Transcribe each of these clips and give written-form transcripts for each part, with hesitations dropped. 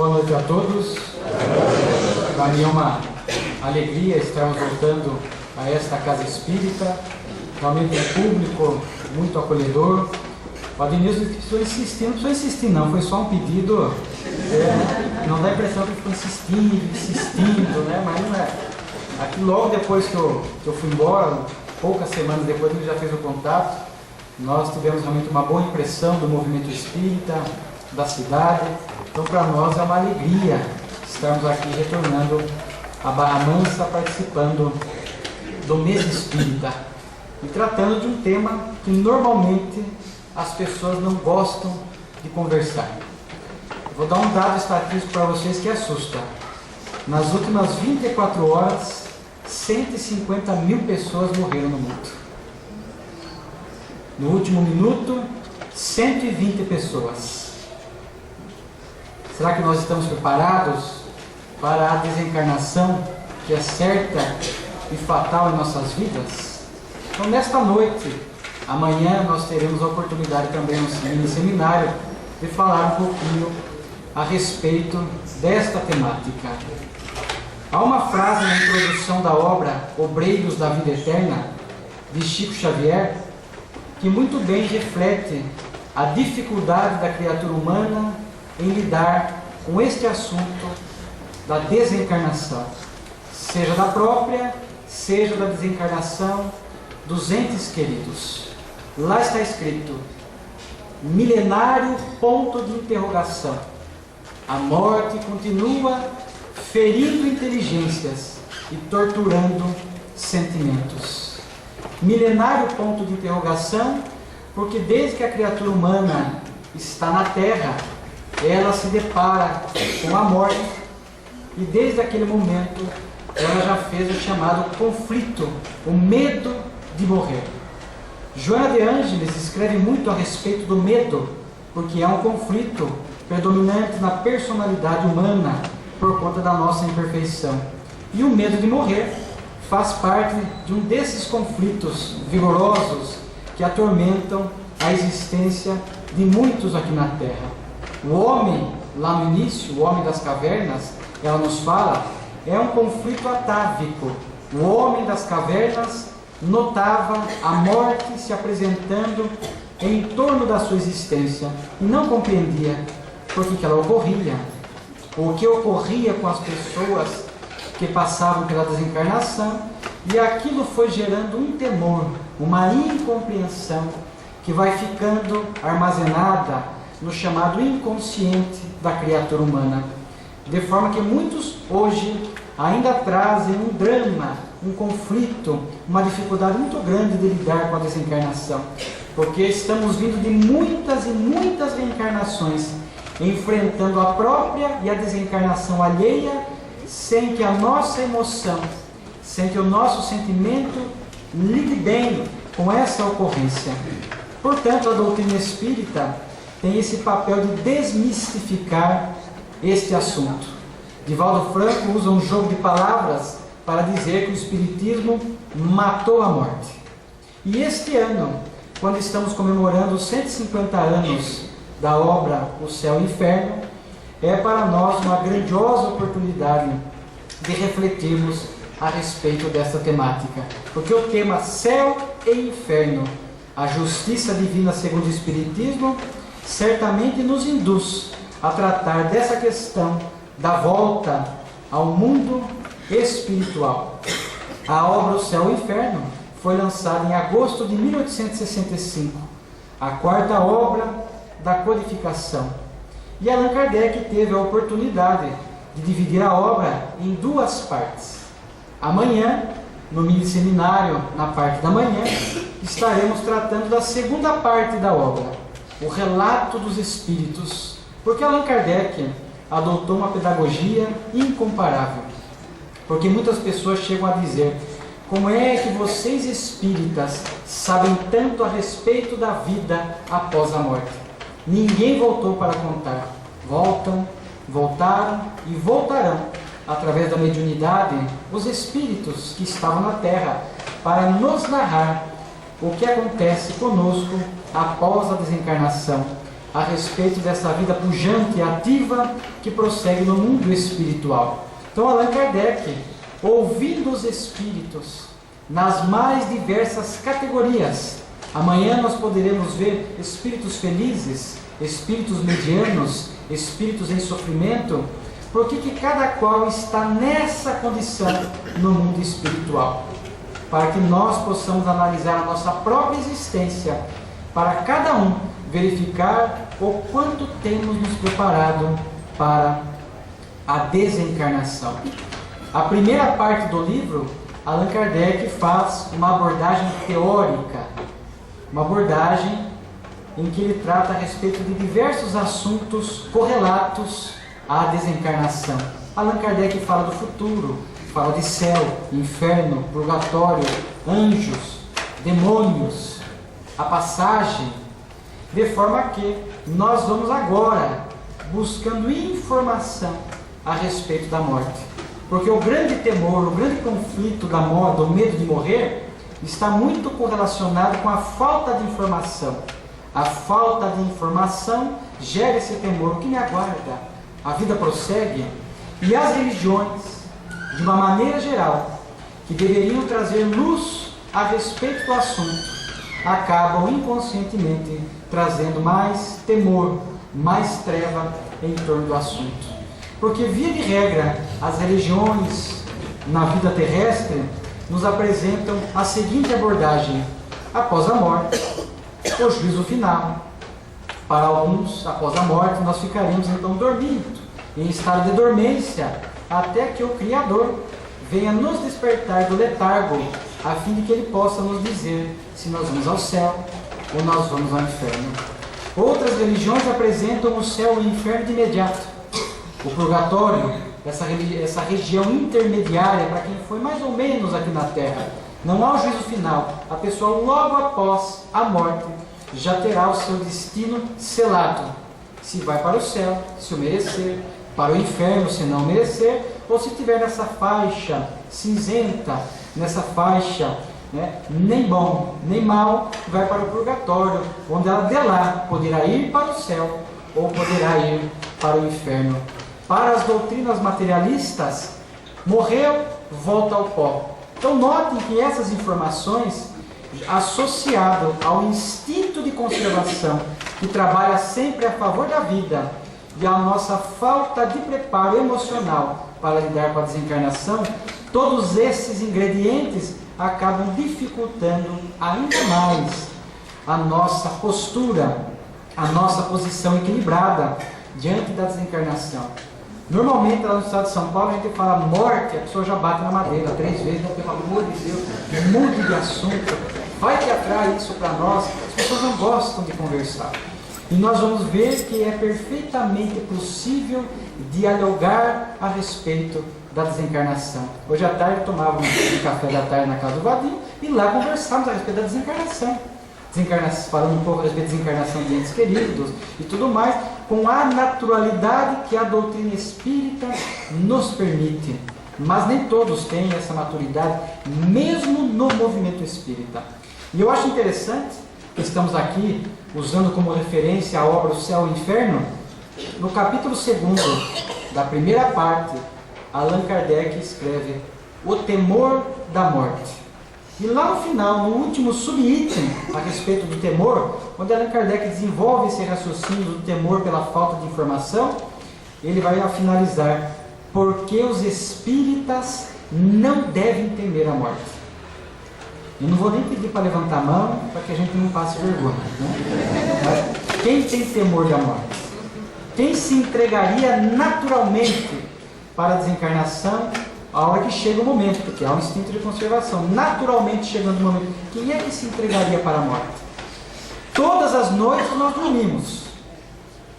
Boa noite a todos. Para mim é uma alegria estarmos voltando a esta casa espírita, realmente um público muito acolhedor. O Adenilson precisou insistir, não precisou insistir não, foi só um pedido, não dá a impressão que ficou insistindo, né? Mas não é. Aqui logo depois que eu fui embora, poucas semanas depois ele já fez o contato, nós tivemos realmente uma boa impressão do movimento espírita, da cidade. Então para nós é uma alegria estarmos aqui retornando a Barra Mansa, participando do mês espírita e tratando de um tema que normalmente as pessoas não gostam de conversar. Eu vou dar um dado estatístico para vocês que assusta. Nas últimas 24 horas, 150 mil pessoas morreram no mundo. No último minuto, 120 pessoas. Será que nós estamos preparados para a desencarnação que é certa e fatal em nossas vidas? Então, nesta noite, amanhã, nós teremos a oportunidade também no seminário de falar um pouquinho a respeito desta temática. Há uma frase na introdução da obra Obreiros da Vida Eterna, de Chico Xavier, que muito bem reflete a dificuldade da criatura humana em lidar com este assunto da desencarnação, seja da própria, seja da desencarnação dos entes queridos. Lá está escrito: milenário ponto de interrogação. A morte continua ferindo inteligências e torturando sentimentos. Milenário ponto de interrogação, porque desde que a criatura humana está na Terra, ela se depara com a morte e desde aquele momento ela já fez o chamado conflito, o medo de morrer. Joana de Ângeles escreve muito a respeito do medo, porque é um conflito predominante na personalidade humana por conta da nossa imperfeição. E o medo de morrer faz parte de um desses conflitos vigorosos que atormentam a existência de muitos aqui na Terra. O homem, lá no início, o homem das cavernas, ela nos fala, é um conflito atávico. O homem das cavernas notava a morte se apresentando em torno da sua existência e não compreendia por que ela ocorria, o que ocorria com as pessoas que passavam pela desencarnação, e aquilo foi gerando um temor, uma incompreensão que vai ficando armazenada no chamado inconsciente da criatura humana, de forma que muitos hoje ainda trazem um drama, um conflito, uma dificuldade muito grande de lidar com a desencarnação, porque estamos vindo de muitas e muitas reencarnações, enfrentando a própria e a desencarnação alheia, sem que a nossa emoção, sem que o nosso sentimento lide bem com essa ocorrência. Portanto, a doutrina espírita tem esse papel de desmistificar este assunto. Divaldo Franco usa um jogo de palavras para dizer que o Espiritismo matou a morte. E este ano, quando estamos comemorando os 150 anos da obra O Céu e o Inferno, é para nós uma grandiosa oportunidade de refletirmos a respeito desta temática. Porque o tema Céu e Inferno, a justiça divina segundo o Espiritismo, certamente nos induz a tratar dessa questão da volta ao mundo espiritual. A obra O Céu e o Inferno foi lançada em agosto de 1865, a quarta obra da codificação. E Allan Kardec teve a oportunidade de dividir a obra em duas partes. Amanhã, no mini seminário, na parte da manhã, estaremos tratando da segunda parte da obra, o relato dos espíritos, porque Allan Kardec adotou uma pedagogia incomparável. Porque muitas pessoas chegam a dizer: como é que vocês espíritas sabem tanto a respeito da vida após a morte? Ninguém voltou para contar. Voltam, voltaram e voltarão, através da mediunidade, os espíritos que estavam na Terra, para nos narrar o que acontece conosco após a desencarnação a respeito dessa vida pujante e ativa que prossegue no mundo espiritual. Então Allan Kardec, ouvindo os espíritos nas mais diversas categorias, amanhã nós poderemos ver espíritos felizes, espíritos medianos, espíritos em sofrimento, porque que cada qual está nessa condição no mundo espiritual, para que nós possamos analisar a nossa própria existência, para cada um verificar o quanto temos nos preparado para a desencarnação. A primeira parte do livro, Allan Kardec faz uma abordagem teórica, uma abordagem em que ele trata a respeito de diversos assuntos correlatos à desencarnação. Allan Kardec fala do futuro, fala de céu, inferno, purgatório, anjos, demônios, a passagem, de forma que nós vamos agora buscando informação a respeito da morte. Porque o grande temor, o grande conflito da morte, o medo de morrer, está muito correlacionado com a falta de informação. A falta de informação gera esse temor. O que me aguarda? A vida prossegue. E as religiões, de uma maneira geral, que deveriam trazer luz a respeito do assunto, acabam inconscientemente trazendo mais temor, mais treva em torno do assunto. Porque, via de regra, as religiões na vida terrestre nos apresentam a seguinte abordagem: após a morte, o juízo final. Para alguns, após a morte, nós ficaremos então dormindo, em estado de dormência, até que o Criador venha nos despertar do letargo, a fim de que Ele possa nos dizer se nós vamos ao céu ou nós vamos ao inferno. Outras religiões apresentam o céu e o inferno de imediato. O purgatório, essa região intermediária para quem foi mais ou menos aqui na Terra. Não há o juízo final. A pessoa, logo após a morte, já terá o seu destino selado. Se vai para o céu, se o merecer, para o inferno, se não merecer, ou se estiver nessa faixa cinzenta, nessa faixa, nem bom, nem mal, vai para o purgatório, onde ela de lá poderá ir para o céu, ou poderá ir para o inferno. Para as doutrinas materialistas, morreu, volta ao pó. Então notem que essas informações, associado ao instinto de conservação, que trabalha sempre a favor da vida, e a nossa falta de preparo emocional para lidar com a desencarnação, todos esses ingredientes acabam dificultando ainda mais a nossa postura, a nossa posição equilibrada diante da desencarnação. Normalmente lá no estado de São Paulo a gente fala morte, a pessoa já bate na madeira 3 vezes, pelo amor de Deus, mude de assunto, vai que atrai isso para nós. As pessoas não gostam de conversar. E nós vamos ver que é perfeitamente possível dialogar a respeito da desencarnação. Hoje à tarde eu tomava um café da tarde na casa do Vadinho e lá conversávamos a respeito da desencarnação. Falando um pouco a respeito da desencarnação de entes queridos e tudo mais, com a naturalidade que a doutrina espírita nos permite. Mas nem todos têm essa maturidade, mesmo no movimento espírita. E eu acho interessante que estamos aqui usando como referência a obra O Céu e o Inferno. No capítulo 2 da primeira parte, Allan Kardec escreve o temor da morte. E lá no final, no último subitem a respeito do temor, onde Allan Kardec desenvolve esse raciocínio do temor pela falta de informação, ele vai finalizar: porque os espíritas não devem temer a morte. Eu não vou nem pedir para levantar a mão, para que a gente não passe vergonha, Mas quem tem temor da morte? Quem se entregaria naturalmente para a desencarnação a hora que chega o momento, porque há um instinto de conservação, naturalmente chegando o momento? Quem é que se entregaria para a morte? Todas as noites nós dormimos.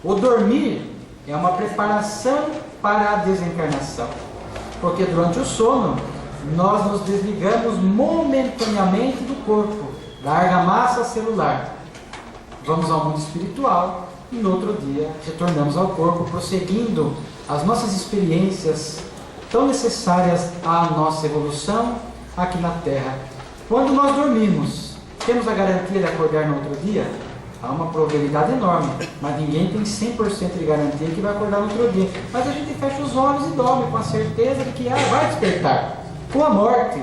O dormir é uma preparação para a desencarnação, porque durante o sono nós nos desligamos momentaneamente do corpo, da argamassa celular. Vamos ao mundo espiritual e no outro dia retornamos ao corpo, prosseguindo as nossas experiências tão necessárias à nossa evolução aqui na Terra. Quando nós dormimos, temos a garantia de acordar no outro dia? há uma probabilidade enorme, mas ninguém tem 100% de garantia que vai acordar no outro dia. Mas a gente fecha os olhos e dorme com a certeza de que vai despertar. Com a morte,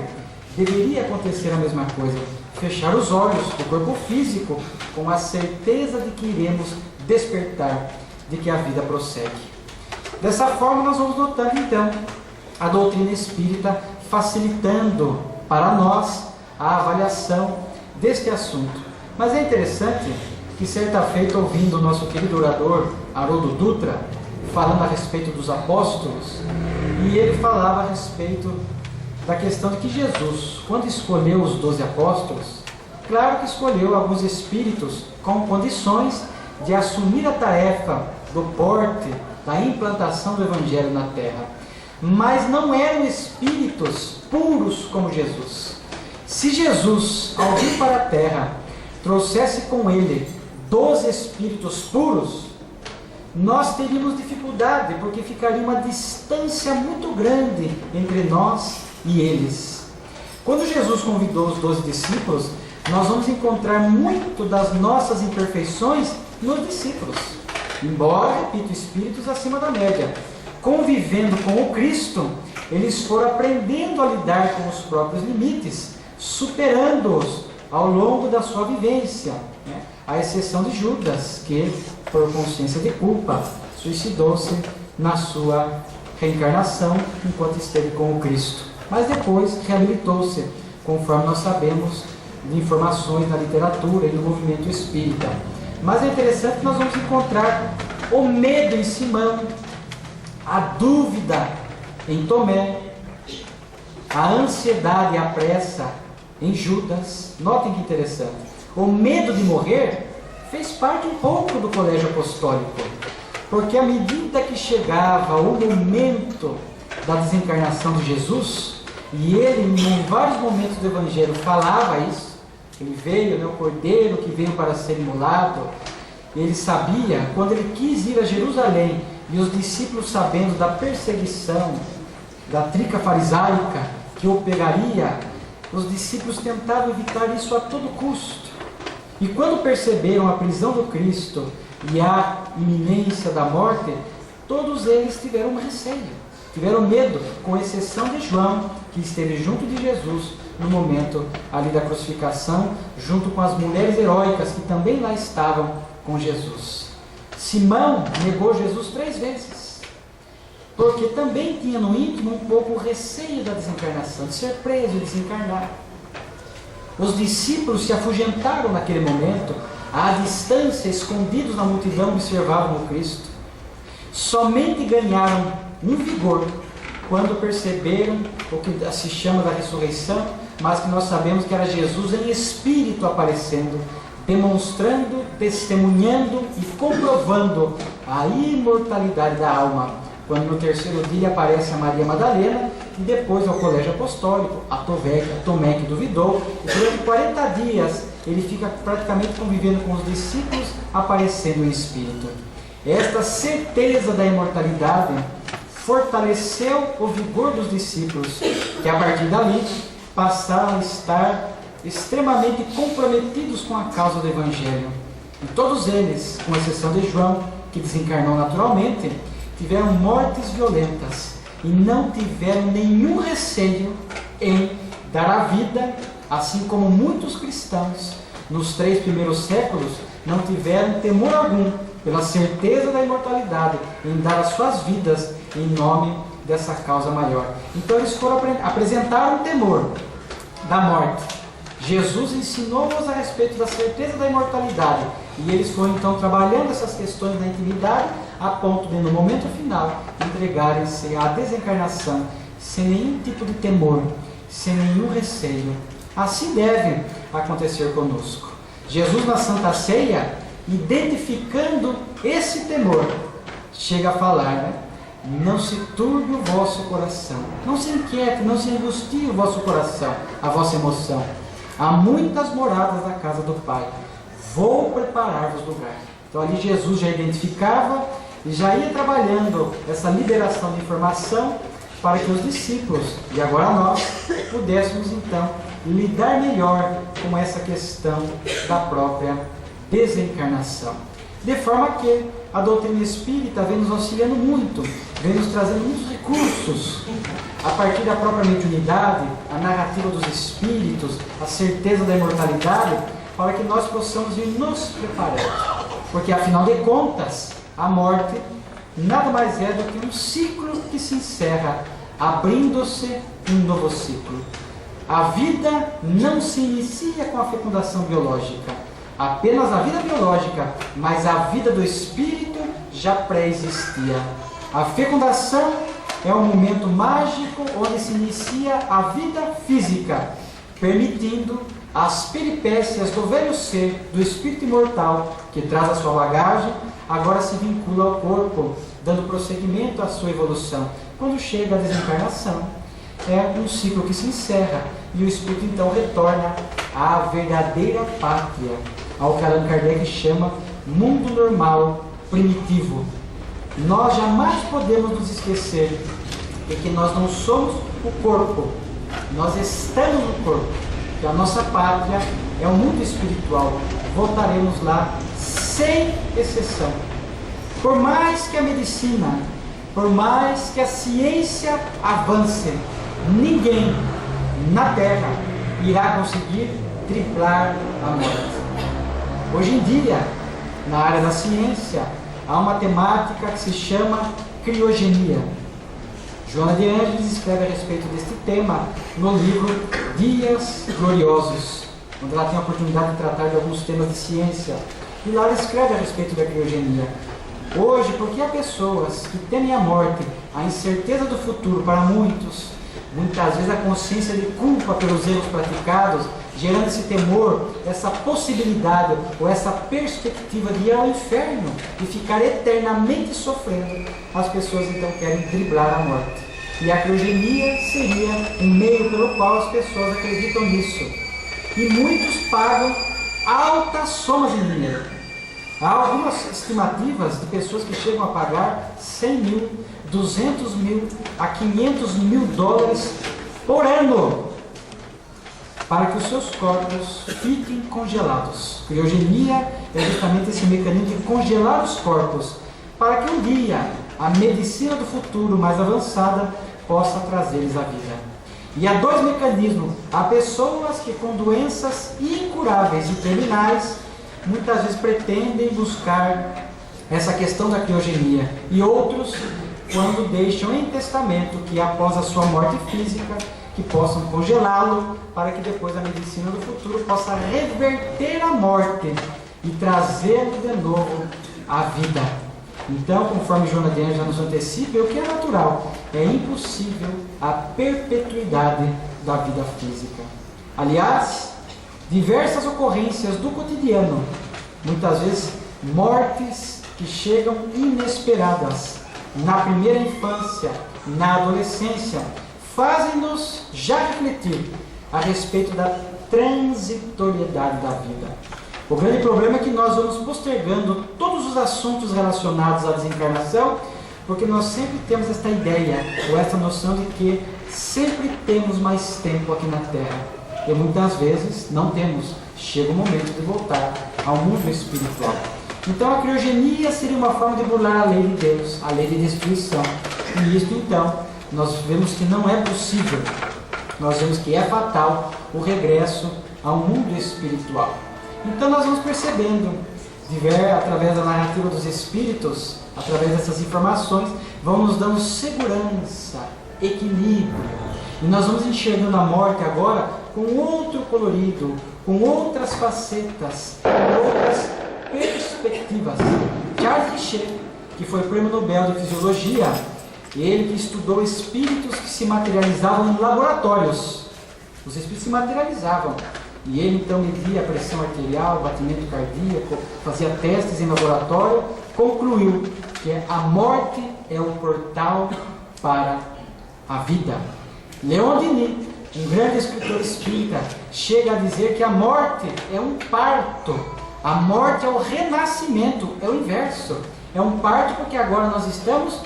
deveria acontecer a mesma coisa. Fechar os olhos do corpo físico com a certeza de que iremos despertar, de que a vida prossegue. Dessa forma, nós vamos notando então a doutrina espírita facilitando para nós a avaliação deste assunto. Mas é interessante que certa feita, ouvindo o nosso querido orador Haroldo Dutra falando a respeito dos apóstolos, e ele falava a respeito da questão de que Jesus, quando escolheu os 12 apóstolos, claro que escolheu alguns espíritos com condições de assumir a tarefa do porte, da implantação do Evangelho na terra, mas não eram espíritos puros como Jesus. Se Jesus, ao vir para a terra, trouxesse com ele 12 espíritos puros, nós teríamos dificuldade, porque ficaria uma distância muito grande entre nós e eles. Quando Jesus convidou os 12 discípulos, nós vamos encontrar muito das nossas imperfeições nos discípulos, embora, repito, espíritos acima da média. Convivendo com o Cristo, eles foram aprendendo a lidar com os próprios limites, superando-os ao longo da sua vivência, né? À exceção de Judas, que, por consciência de culpa, suicidou-se na sua reencarnação enquanto esteve com o Cristo. Mas depois reabilitou-se, conforme nós sabemos de informações na literatura e no movimento espírita. Mas é interessante que nós vamos encontrar o medo em Simão, a dúvida em Tomé, a ansiedade e a pressa em Judas. Notem que interessante. O medo de morrer fez parte um pouco do colégio apostólico, porque à medida que chegava o momento da desencarnação de Jesus, e ele em vários momentos do Evangelho falava isso, ele veio, o Cordeiro que veio para ser imolado, ele sabia, quando ele quis ir a Jerusalém, e os discípulos sabendo da perseguição, da trica farisaica que o pegaria, os discípulos tentavam evitar isso a todo custo. E quando perceberam a prisão do Cristo e a iminência da morte, todos eles tiveram receio, tiveram medo, com exceção de João, que esteve junto de Jesus no momento ali da crucificação, junto com as mulheres heróicas que também lá estavam com Jesus. Simão negou Jesus 3 vezes, porque também tinha no íntimo um pouco o receio da desencarnação, de ser preso e desencarnar. Os discípulos se afugentaram naquele momento, à distância, escondidos na multidão, observavam o Cristo. Somente ganharam um vigor quando perceberam o que se chama da ressurreição, mas que nós sabemos que era Jesus em espírito aparecendo, demonstrando, testemunhando e comprovando a imortalidade da alma. Quando no 3º dia aparece a Maria Madalena, e depois ao colégio apostólico, a Tomé que duvidou, e durante 40 dias ele fica praticamente convivendo com os discípulos, aparecendo em espírito. Esta certeza da imortalidade fortaleceu o vigor dos discípulos, que a partir dali passaram a estar extremamente comprometidos com a causa do Evangelho. E todos eles, com exceção de João, que desencarnou naturalmente, tiveram mortes violentas e não tiveram nenhum receio em dar a vida, assim como muitos cristãos nos 3 primeiros séculos não tiveram temor algum, pela certeza da imortalidade, em dar as suas vidas em nome dessa causa maior. Então eles foram apresentar o temor da morte. Jesus ensinou-nos a respeito da certeza da imortalidade, e eles foram então trabalhando essas questões na intimidade, a ponto de no momento final entregarem-se à desencarnação sem nenhum tipo de temor, sem nenhum receio. Assim deve acontecer conosco. Jesus na Santa Ceia, identificando esse temor, chega a falar, não se turbe o vosso coração, não se inquiete, não se angustie o vosso coração, a vossa emoção. Há muitas moradas na casa do Pai, vou preparar-vos lugar. Então ali Jesus já identificava e já ia trabalhando essa liberação de informação para que os discípulos, e agora nós, pudéssemos então lidar melhor com essa questão da própria desencarnação. De forma que a doutrina espírita vem nos auxiliando muito, vem nos trazendo muitos recursos, a partir da própria mediunidade, a narrativa dos espíritos, a certeza da imortalidade, para que nós possamos ir nos preparando. Porque, afinal de contas, a morte nada mais é do que um ciclo que se encerra, abrindo-se um novo ciclo. A vida não se inicia com a fecundação biológica, apenas a vida biológica, mas a vida do espírito já pré-existia. A fecundação é um momento mágico onde se inicia a vida física, permitindo as peripécias do velho ser, do espírito imortal, que traz a sua bagagem, agora se vincula ao corpo, dando prosseguimento à sua evolução. Quando chega a desencarnação, é um ciclo que se encerra e o espírito então retorna à verdadeira pátria, ao que Allan Kardec chama mundo normal, primitivo. Nós jamais podemos nos esquecer de que nós não somos o corpo, nós estamos no corpo, que a nossa pátria é o mundo espiritual. Voltaremos lá sem exceção. Por mais que a medicina, por mais que a ciência avance, ninguém na Terra irá conseguir driblar a morte. Hoje em dia, na área da ciência, há uma temática que se chama criogenia. Joana de Ângeles escreve a respeito deste tema no livro Dias Gloriosos, onde ela tem a oportunidade de tratar de alguns temas de ciência. E lá ela escreve a respeito da criogenia. Hoje, porque há pessoas que temem a morte, a incerteza do futuro para muitas vezes a consciência de culpa pelos erros praticados, gerando esse temor, essa possibilidade ou essa perspectiva de ir ao inferno e ficar eternamente sofrendo, as pessoas então querem driblar a morte. E a criogenia seria um meio pelo qual as pessoas acreditam nisso. E muitos pagam altas somas em dinheiro. Há algumas estimativas de pessoas que chegam a pagar 100 mil, 200 mil a 500 mil dólares por ano para que os seus corpos fiquem congelados. Criogenia é justamente esse mecanismo de congelar os corpos, para que um dia a medicina do futuro mais avançada possa trazer-lhes a vida. E há dois mecanismos. Há pessoas que com doenças incuráveis e terminais, muitas vezes pretendem buscar essa questão da criogenia. E outros, quando deixam em testamento que após a sua morte física, que possam congelá-lo, para que depois a medicina do futuro possa reverter a morte e trazê-lo de novo à vida. Então, conforme Joana de Ângeles nos antecipa, o que é natural, é impossível a perpetuidade da vida física. Aliás, diversas ocorrências do cotidiano, muitas vezes mortes que chegam inesperadas na primeira infância, na adolescência, fazem-nos já refletir a respeito da transitoriedade da vida. O grande problema é que nós vamos postergando todos os assuntos relacionados à desencarnação, porque nós sempre temos esta ideia, ou essa noção de que sempre temos mais tempo aqui na Terra. E muitas vezes não temos. Chega o momento de voltar ao mundo espiritual. Então a criogenia seria uma forma de burlar a lei de Deus, a lei de destruição. E isso então, nós vemos que não é possível. Nós vemos que é fatal o regresso ao mundo espiritual. Então nós vamos percebendo, através da narrativa dos Espíritos, através dessas informações, vão nos dando segurança, equilíbrio. E nós vamos enxergando a morte agora com outro colorido, com outras facetas, com outras perspectivas. Charles Richer, que foi prêmio Nobel de Fisiologia, ele que estudou espíritos que se materializavam em laboratórios. Os espíritos se materializavam. E ele então media a pressão arterial, batimento cardíaco, fazia testes em laboratório, concluiu que a morte é o portal para a vida. Leon Denis, um grande escritor espírita, chega a dizer que a morte é um parto, a morte é o renascimento, é o inverso. É um parto porque agora nós estamos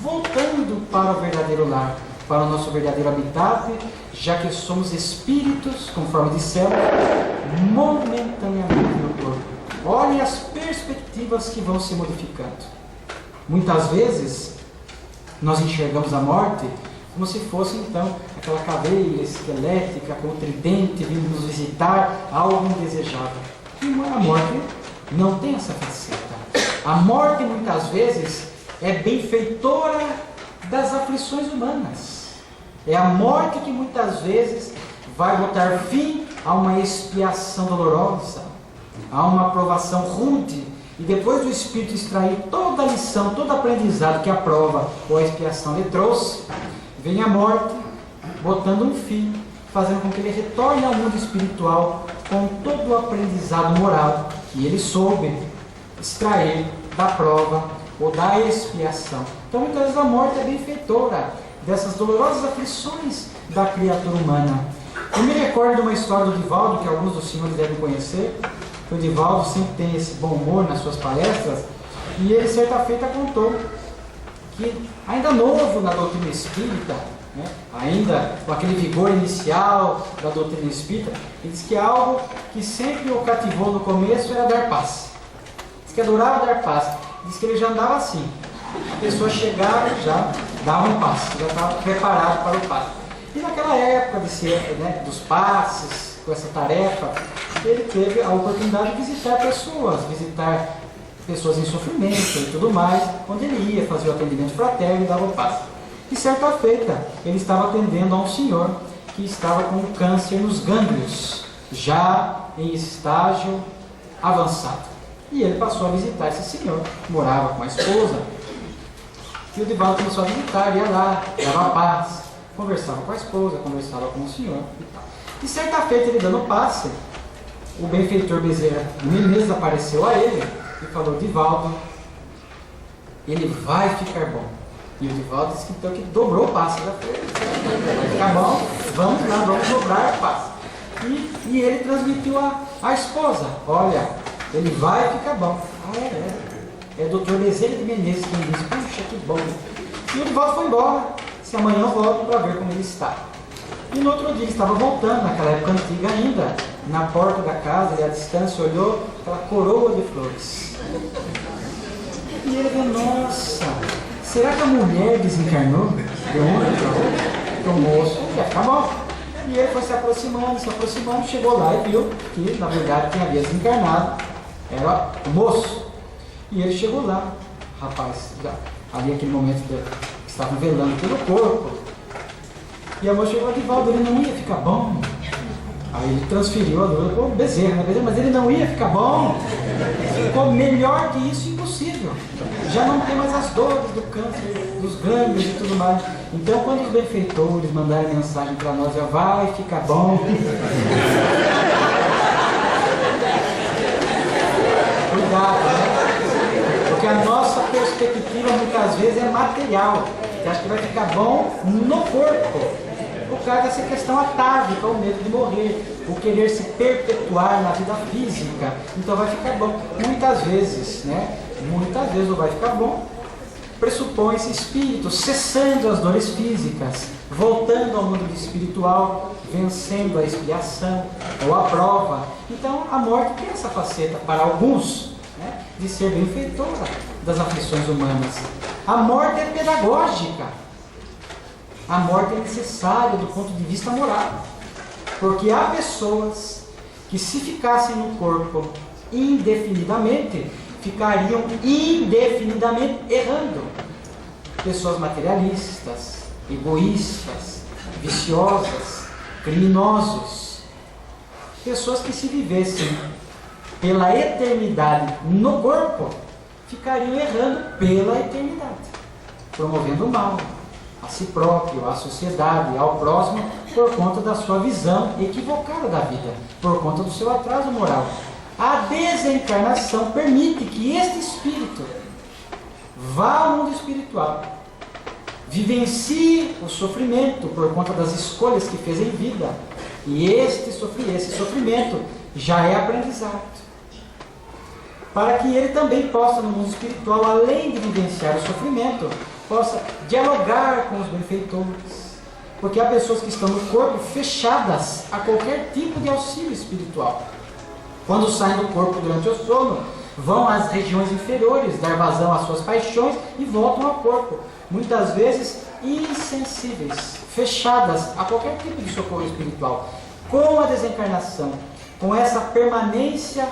voltando para o verdadeiro lar, para o nosso verdadeiro habitat, já que somos espíritos, conforme dissemos, momentaneamente no corpo. Olhem as perspectivas que vão se modificando. Muitas vezes, nós enxergamos a morte como se fosse, então, aquela caveira esquelética com o tridente vindo nos visitar, algo indesejável. E a morte não tem essa faceta. A morte, muitas vezes, é benfeitora das aflições humanas. É a morte que, muitas vezes, vai botar fim a uma expiação dolorosa, a uma provação rude, e depois do Espírito extrair toda a lição, todo o aprendizado que a prova ou a expiação lhe trouxe, vem a morte, botando um fim, fazendo com que ele retorne ao mundo espiritual com todo o aprendizado moral que ele soube extrair da prova ou da expiação. Então, muitas vezes a morte é benfeitora dessas dolorosas aflições da criatura humana. Eu me recordo de uma história do Divaldo, que alguns dos senhores devem conhecer. O Divaldo sempre tem esse bom humor nas suas palestras, e ele certa feita contou que, ainda novo na doutrina espírita, né, ainda com aquele vigor inicial da doutrina espírita, ele disse que algo que sempre o cativou no começo era dar passe. Diz que adorava dar passe. Diz que ele já andava assim. A pessoa chegava e já dava um passe, já estava preparado para o passe. E naquela época dos passes, com essa tarefa, ele teve a oportunidade de visitar pessoas em sofrimento e tudo mais, onde ele ia fazer o atendimento fraterno e dava o passe. E certa feita, ele estava atendendo a um senhor que estava com câncer nos gânglios, já em estágio avançado. E ele passou a visitar esse senhor, morava com a esposa. E o Divaldo começou a visitar, ia lá, dava paz, conversava com a esposa, conversava com o senhor e tal. E certa feita, ele dando passe, o benfeitor Bezerra Menezes apareceu a ele e falou: Divaldo, ele vai ficar bom. E o Divaldo disse que então que dobrou o passe. Vai ficar bom, vamos lá, vamos dobrar o passe. E ele transmitiu à esposa: olha, ele vai ficar bom. É o doutor Bezerra de Menezes quem disse: puxa, que bom. E o Divaldo foi embora. Se amanhã eu volto para ver como ele está. E no outro dia ele estava voltando, naquela época antiga ainda, na porta da casa, ele à distância olhou aquela coroa de flores. E ele falou: nossa, será que a mulher desencarnou? Deu um o moço ia ficar bom. E ele foi se aproximando, chegou lá e viu que, na verdade, quem havia desencarnado era o moço. E ele chegou lá, rapaz, ali aquele momento que estavam velando pelo corpo. E a moça chegou: Divaldo, ele não ia ficar bom. Aí ele transferiu a dor para o Bezerra, né? Mas ele não ia ficar bom. Ficou melhor que isso, impossível. Já não tem mais as dores do câncer, dos gânglios e tudo mais. Então, quando os benfeitores mandarem mensagem para nós: já vai ficar bom. Cuidado, né? Porque a nossa perspectiva muitas vezes é material. Você acha que vai ficar bom no corpo. Por causa dessa questão atávica, o medo de morrer, o querer se perpetuar na vida física. Então vai ficar bom. Muitas vezes o vai ficar bom pressupõe esse espírito cessando as dores físicas, voltando ao mundo espiritual, vencendo a expiação ou a prova. Então a morte tem essa faceta para alguns, né, de ser benfeitora das aflições humanas. A morte é pedagógica. A morte é necessária do ponto de vista moral. Porque há pessoas que, se ficassem no corpo indefinidamente, ficariam indefinidamente errando. Pessoas materialistas, egoístas, viciosas, criminosos. Pessoas que, se vivessem pela eternidade no corpo, ficariam errando pela eternidade, promovendo o mal a si próprio, à sociedade, ao próximo, por conta da sua visão equivocada da vida, por conta do seu atraso moral. A desencarnação permite que este espírito vá ao mundo espiritual, vivencie o sofrimento por conta das escolhas que fez em vida, e esse sofrimento já é aprendizado, para que ele também possa, no mundo espiritual, além de vivenciar o sofrimento, possa dialogar com os benfeitores. Porque há pessoas que estão no corpo fechadas a qualquer tipo de auxílio espiritual. Quando saem do corpo durante o sono, vão às regiões inferiores, dar vazão às suas paixões e voltam ao corpo, muitas vezes insensíveis, fechadas a qualquer tipo de socorro espiritual. Com a desencarnação, com essa permanência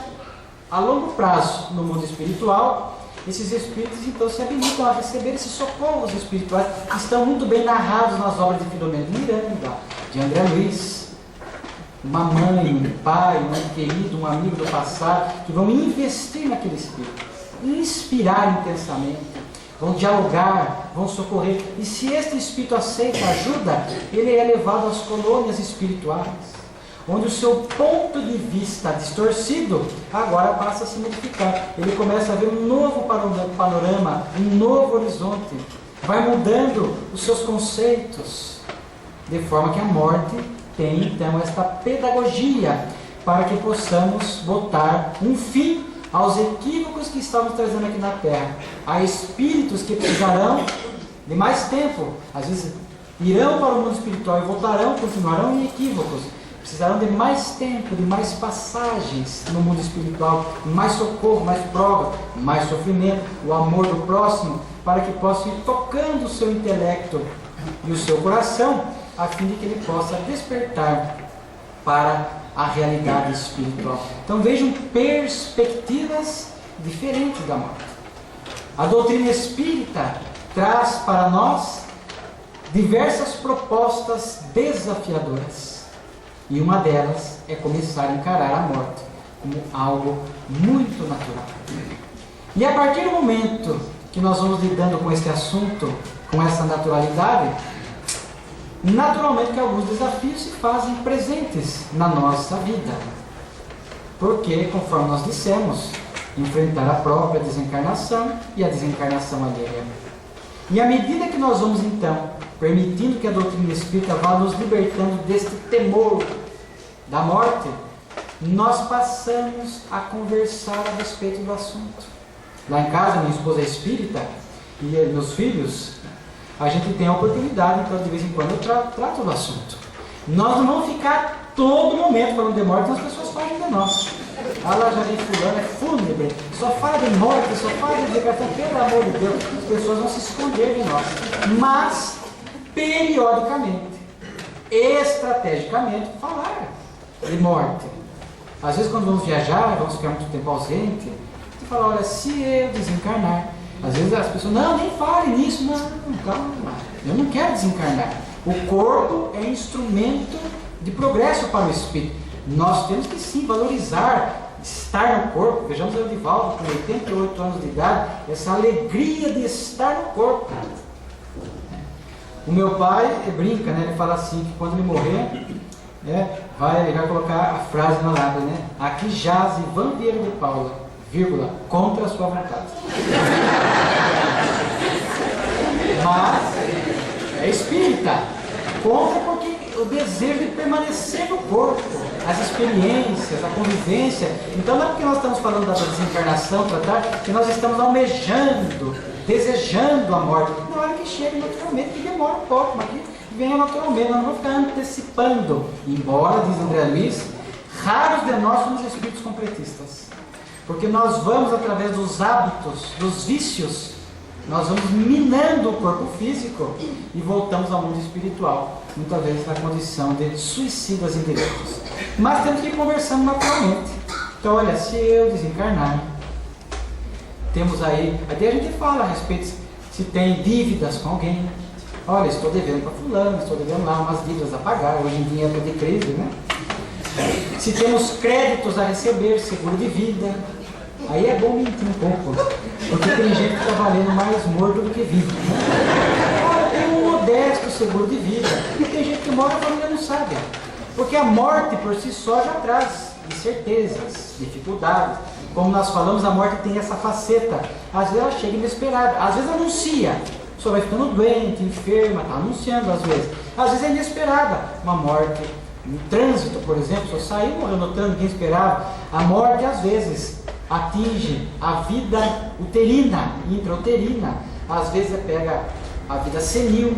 a longo prazo no mundo espiritual, esses espíritos então se habilitam a receber esses socorros espirituais que estão muito bem narrados nas obras de Filomeno de Miranda, de André Luiz. Uma mãe, um pai, um ente querido, um amigo do passado, que vão investir naquele espírito, inspirar intensamente, vão dialogar, vão socorrer. E se este espírito aceita ajuda, ele é levado às colônias espirituais, onde o seu ponto de vista distorcido agora passa a se modificar. Ele começa a ver um novo panorama, um novo horizonte, vai mudando os seus conceitos, de forma que a morte tem então esta pedagogia para que possamos botar um fim aos equívocos que estamos trazendo aqui na Terra. Há espíritos que precisarão de mais tempo, às vezes irão para o mundo espiritual e voltarão, continuarão em equívocos. Precisarão de mais tempo, de mais passagens no mundo espiritual, mais socorro, mais prova, mais sofrimento, o amor do próximo, para que possa ir tocando o seu intelecto e o seu coração, a fim de que ele possa despertar para a realidade espiritual. Então vejam perspectivas diferentes da morte. A doutrina espírita traz para nós diversas propostas desafiadoras. E uma delas é começar a encarar a morte como algo muito natural. E a partir do momento que nós vamos lidando com esse assunto, com essa naturalidade, naturalmente que alguns desafios se fazem presentes na nossa vida. Porque, conforme nós dissemos, enfrentar a própria desencarnação e a desencarnação alheia. E à medida que nós vamos então permitindo que a doutrina espírita vá nos libertando deste temor da morte, nós passamos a conversar a respeito do assunto. Lá em casa, minha esposa é espírita e meus filhos, a gente tem a oportunidade, então de vez em quando eu trato do assunto. Nós não vamos ficar todo momento falando de morte, então as pessoas fogem de nós. Ah, lá já vem fulano, é fúnebre, só fala de morte, só fala de degradação, pelo amor de Deus, as pessoas vão se esconder de nós. Mas, periodicamente, estrategicamente, falar de morte. Às vezes quando vamos viajar, vamos ficar muito tempo ausente, você fala, olha, se eu desencarnar, às vezes as pessoas, não, nem fale nisso, não, calma, eu não quero desencarnar. O corpo é instrumento de progresso para o espírito. Nós temos que sim valorizar, estar no corpo. Vejamos o Edivaldo com 88 anos de idade, essa alegria de estar no corpo. O meu pai brinca, né? Ele fala assim, que quando ele morrer, ele vai colocar a frase na lápide, né? Aqui jaz Ivan Vieira de Paula, vírgula, contra a sua vontade. Mas é espírita, contra porque o desejo de permanecer no corpo, as experiências, a convivência. Então não é porque nós estamos falando da desencarnação, que nós estamos almejando, desejando a morte. Não é que chegue naturalmente, que demora um pouco, mas que venha naturalmente, nós não vamos ficar antecipando. Embora, diz André Luiz, raros de nós somos espíritos completistas. Porque nós vamos, através dos hábitos, dos vícios, nós vamos minando o corpo físico e voltamos ao mundo espiritual, muitas vezes na condição de suicidas indiretos. Mas temos que ir conversando naturalmente. Então, olha, se eu desencarnar, temos aí, até a gente fala a respeito se tem dívidas com alguém. Olha, estou devendo para fulano, estou devendo lá umas dívidas a pagar, hoje em dia é de crise, né? Se temos créditos a receber, seguro de vida, aí é bom mentir um pouco, porque tem gente que está valendo mais morto do que vivo. Olha, tem um modesto seguro de vida, e tem gente que morre e a família não sabe. Porque a morte por si só já traz incertezas, dificuldades. Como nós falamos, a morte tem essa faceta. Às vezes ela chega inesperada, às vezes anuncia. A pessoa vai ficando doente, enferma, está anunciando às vezes. Às vezes é inesperada. Uma morte no trânsito, por exemplo, só saiu, morreu no trânsito, ninguém esperava. A morte às vezes atinge a vida uterina, intrauterina. Às vezes pega a vida senil.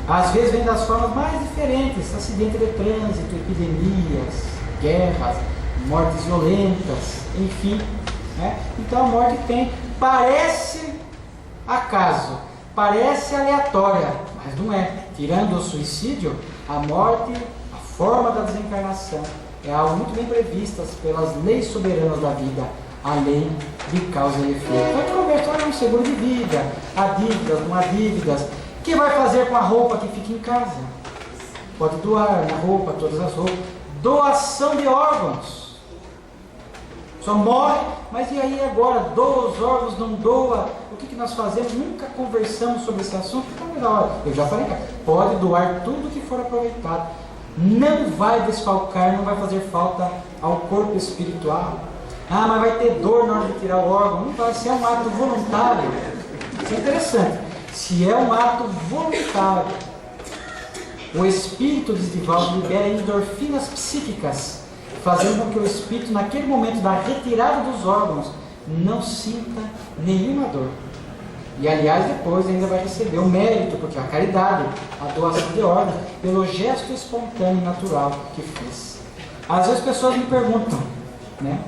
Às vezes vem das formas mais diferentes, acidente de trânsito, epidemias, guerras, mortes violentas, enfim. né? Então a morte parece acaso, parece aleatória, mas não é. Tirando o suicídio, a morte, a forma da desencarnação, é algo muito bem prevista pelas leis soberanas da vida, a lei de causa e efeito. Então a gente conversa, um seguro de vida, há dívidas, não há dívidas. O que vai fazer com a roupa que fica em casa? Pode doar a roupa, todas as roupas. Doação de órgãos. Só morre, mas e aí agora? Doa os órgãos, não doa? O que nós fazemos? Nunca conversamos sobre esse assunto. Então, eu já falei, pode doar tudo que for aproveitado. Não vai desfalcar, não vai fazer falta ao corpo espiritual. Ah, mas vai ter dor na hora de tirar o órgão. Não vai, se é um ato voluntário. Isso é interessante. Se é um ato voluntário, o espírito de Divaldo libera endorfinas psíquicas, fazendo com que o espírito, naquele momento da retirada dos órgãos, não sinta nenhuma dor. E aliás, depois ainda vai receber o mérito, porque a caridade, a doação de órgãos, pelo gesto espontâneo e natural que fez. Às vezes as pessoas me perguntam, né,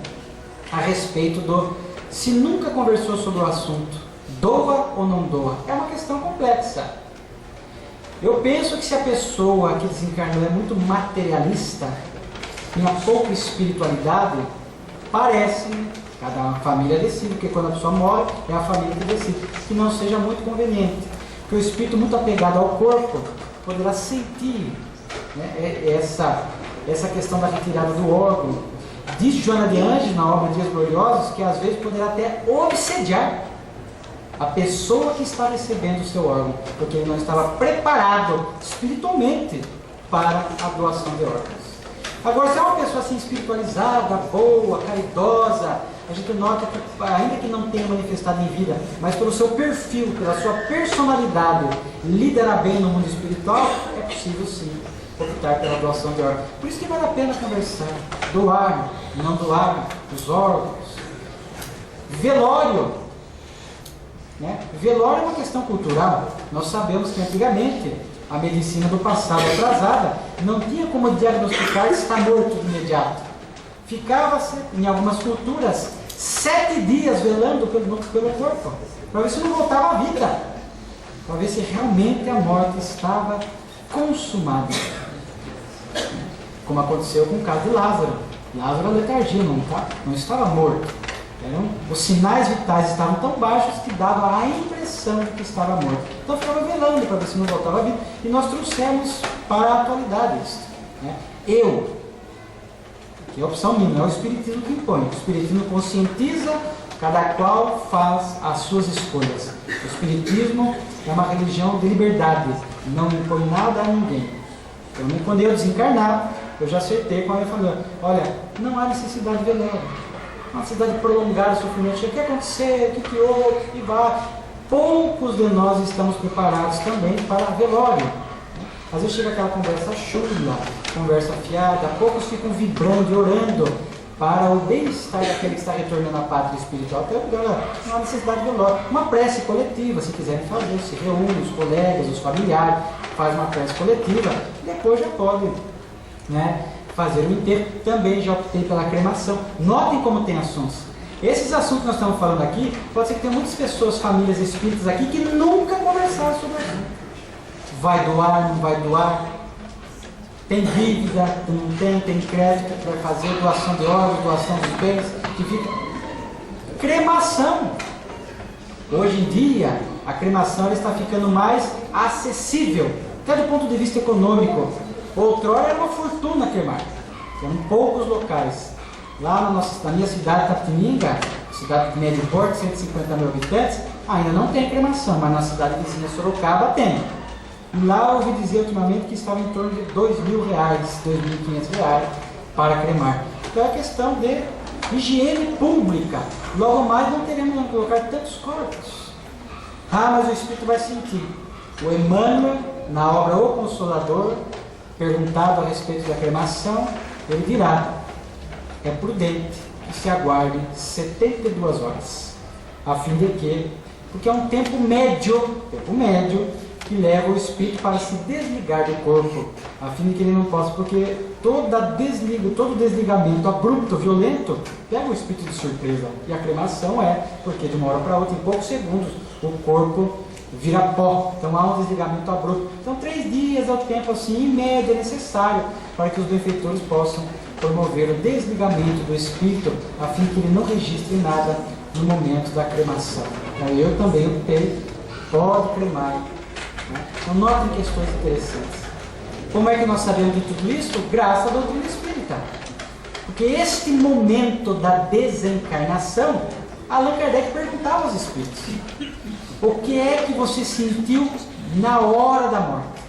a respeito se nunca conversou sobre o assunto, doa ou não doa? É uma questão complexa. Eu penso que se a pessoa que desencarnou é muito materialista, tem pouca espiritualidade, parece, cada família decide, porque quando a pessoa morre, é a família que decide, que não seja muito conveniente. Porque o espírito muito apegado ao corpo poderá sentir, né, essa questão da retirada do órgão. Diz Joana de Ângeles, na obra Dias Gloriosos, que às vezes poderá até obsediar a pessoa que está recebendo o seu órgão, porque ele não estava preparado espiritualmente para a doação de órgãos. Agora, se é uma pessoa assim espiritualizada, boa, caridosa, a gente nota que, ainda que não tenha manifestado em vida, mas pelo seu perfil, pela sua personalidade, liderar bem no mundo espiritual, é possível sim optar pela doação de órgãos. Por isso que vale a pena conversar, doar, não doar os órgãos. Velório. Velório é uma questão cultural. Nós sabemos que antigamente a medicina do passado atrasada não tinha como diagnosticar se está morto de imediato. Ficava-se, em algumas culturas, 7 dias velando pelo corpo, para ver se não voltava à vida, para ver se realmente a morte estava consumada. Como aconteceu com o caso de Lázaro. Lázaro era letargia, não estava morto. Os sinais vitais estavam tão baixos que dava a impressão de que estava morto. Então ficava velando para ver se não voltava a vida. E nós trouxemos para a atualidade isso. Que é a opção minha, não é o Espiritismo que impõe. O Espiritismo conscientiza, cada qual faz as suas escolhas. O Espiritismo é uma religião de liberdade, não impõe nada a ninguém. Então, quando eu desencarnar, eu já acertei com a minha família. Olha, não há necessidade de velório. Uma necessidade de prolongar o sofrimento. O que aconteceu? O que houve? E vai. Poucos de nós estamos preparados também para velório. Às vezes chega aquela conversa chula, conversa fiada, poucos ficam vibrando e orando para o bem-estar daquele que está retornando à pátria espiritual. Então, não há necessidade de velório. Uma prece coletiva, se quiserem fazer, se reúne os colegas, os familiares, faz uma prece coletiva, depois já pode, fazer o enterro. Também já optei pela cremação. Notem como tem assuntos. Esses assuntos que nós estamos falando aqui, pode ser que tenha muitas pessoas, famílias espíritas aqui, que nunca conversaram sobre isso. Vai doar, não vai doar? Tem dívida, não tem crédito, vai fazer doação de órgãos, doação dos bens, que fica. Cremação. Hoje em dia, a cremação ela está ficando mais acessível, até do ponto de vista econômico. Outrora era uma fortuna cremar. Tem poucos locais. Lá na minha cidade, Tapetininga, cidade de médio porte, 150 mil habitantes, ainda não tem cremação, mas na cidade vizinha Sorocaba tem. E lá eu ouvi dizer ultimamente que estava em torno de R$2.000, R$2.500 para cremar. Então é questão de higiene pública. Logo mais não teremos onde colocar tantos corpos. Mas o Espírito vai sentir. O Emmanuel, na obra O Consolador, perguntado a respeito da cremação, ele dirá: é prudente que se aguarde 72 horas, a fim de que, porque é um tempo médio que leva o espírito para se desligar do corpo, a fim de que ele não possa, porque todo desligamento abrupto, violento, pega o espírito de surpresa. E a cremação é, porque de uma hora para outra, em poucos segundos, o corpo vira pó. Então há um desligamento abrupto. Então 3 dias é o tempo assim, em média, necessário para que os benfeitores possam promover o desligamento do espírito, a fim de que ele não registre nada no momento da cremação. Então eu também optei, pode cremar. Né? Então notem questões interessantes. Como é que nós sabemos de tudo isso? Graças à doutrina espírita. Porque este momento da desencarnação, Allan Kardec perguntava aos espíritos: o que é que você sentiu na hora da morte?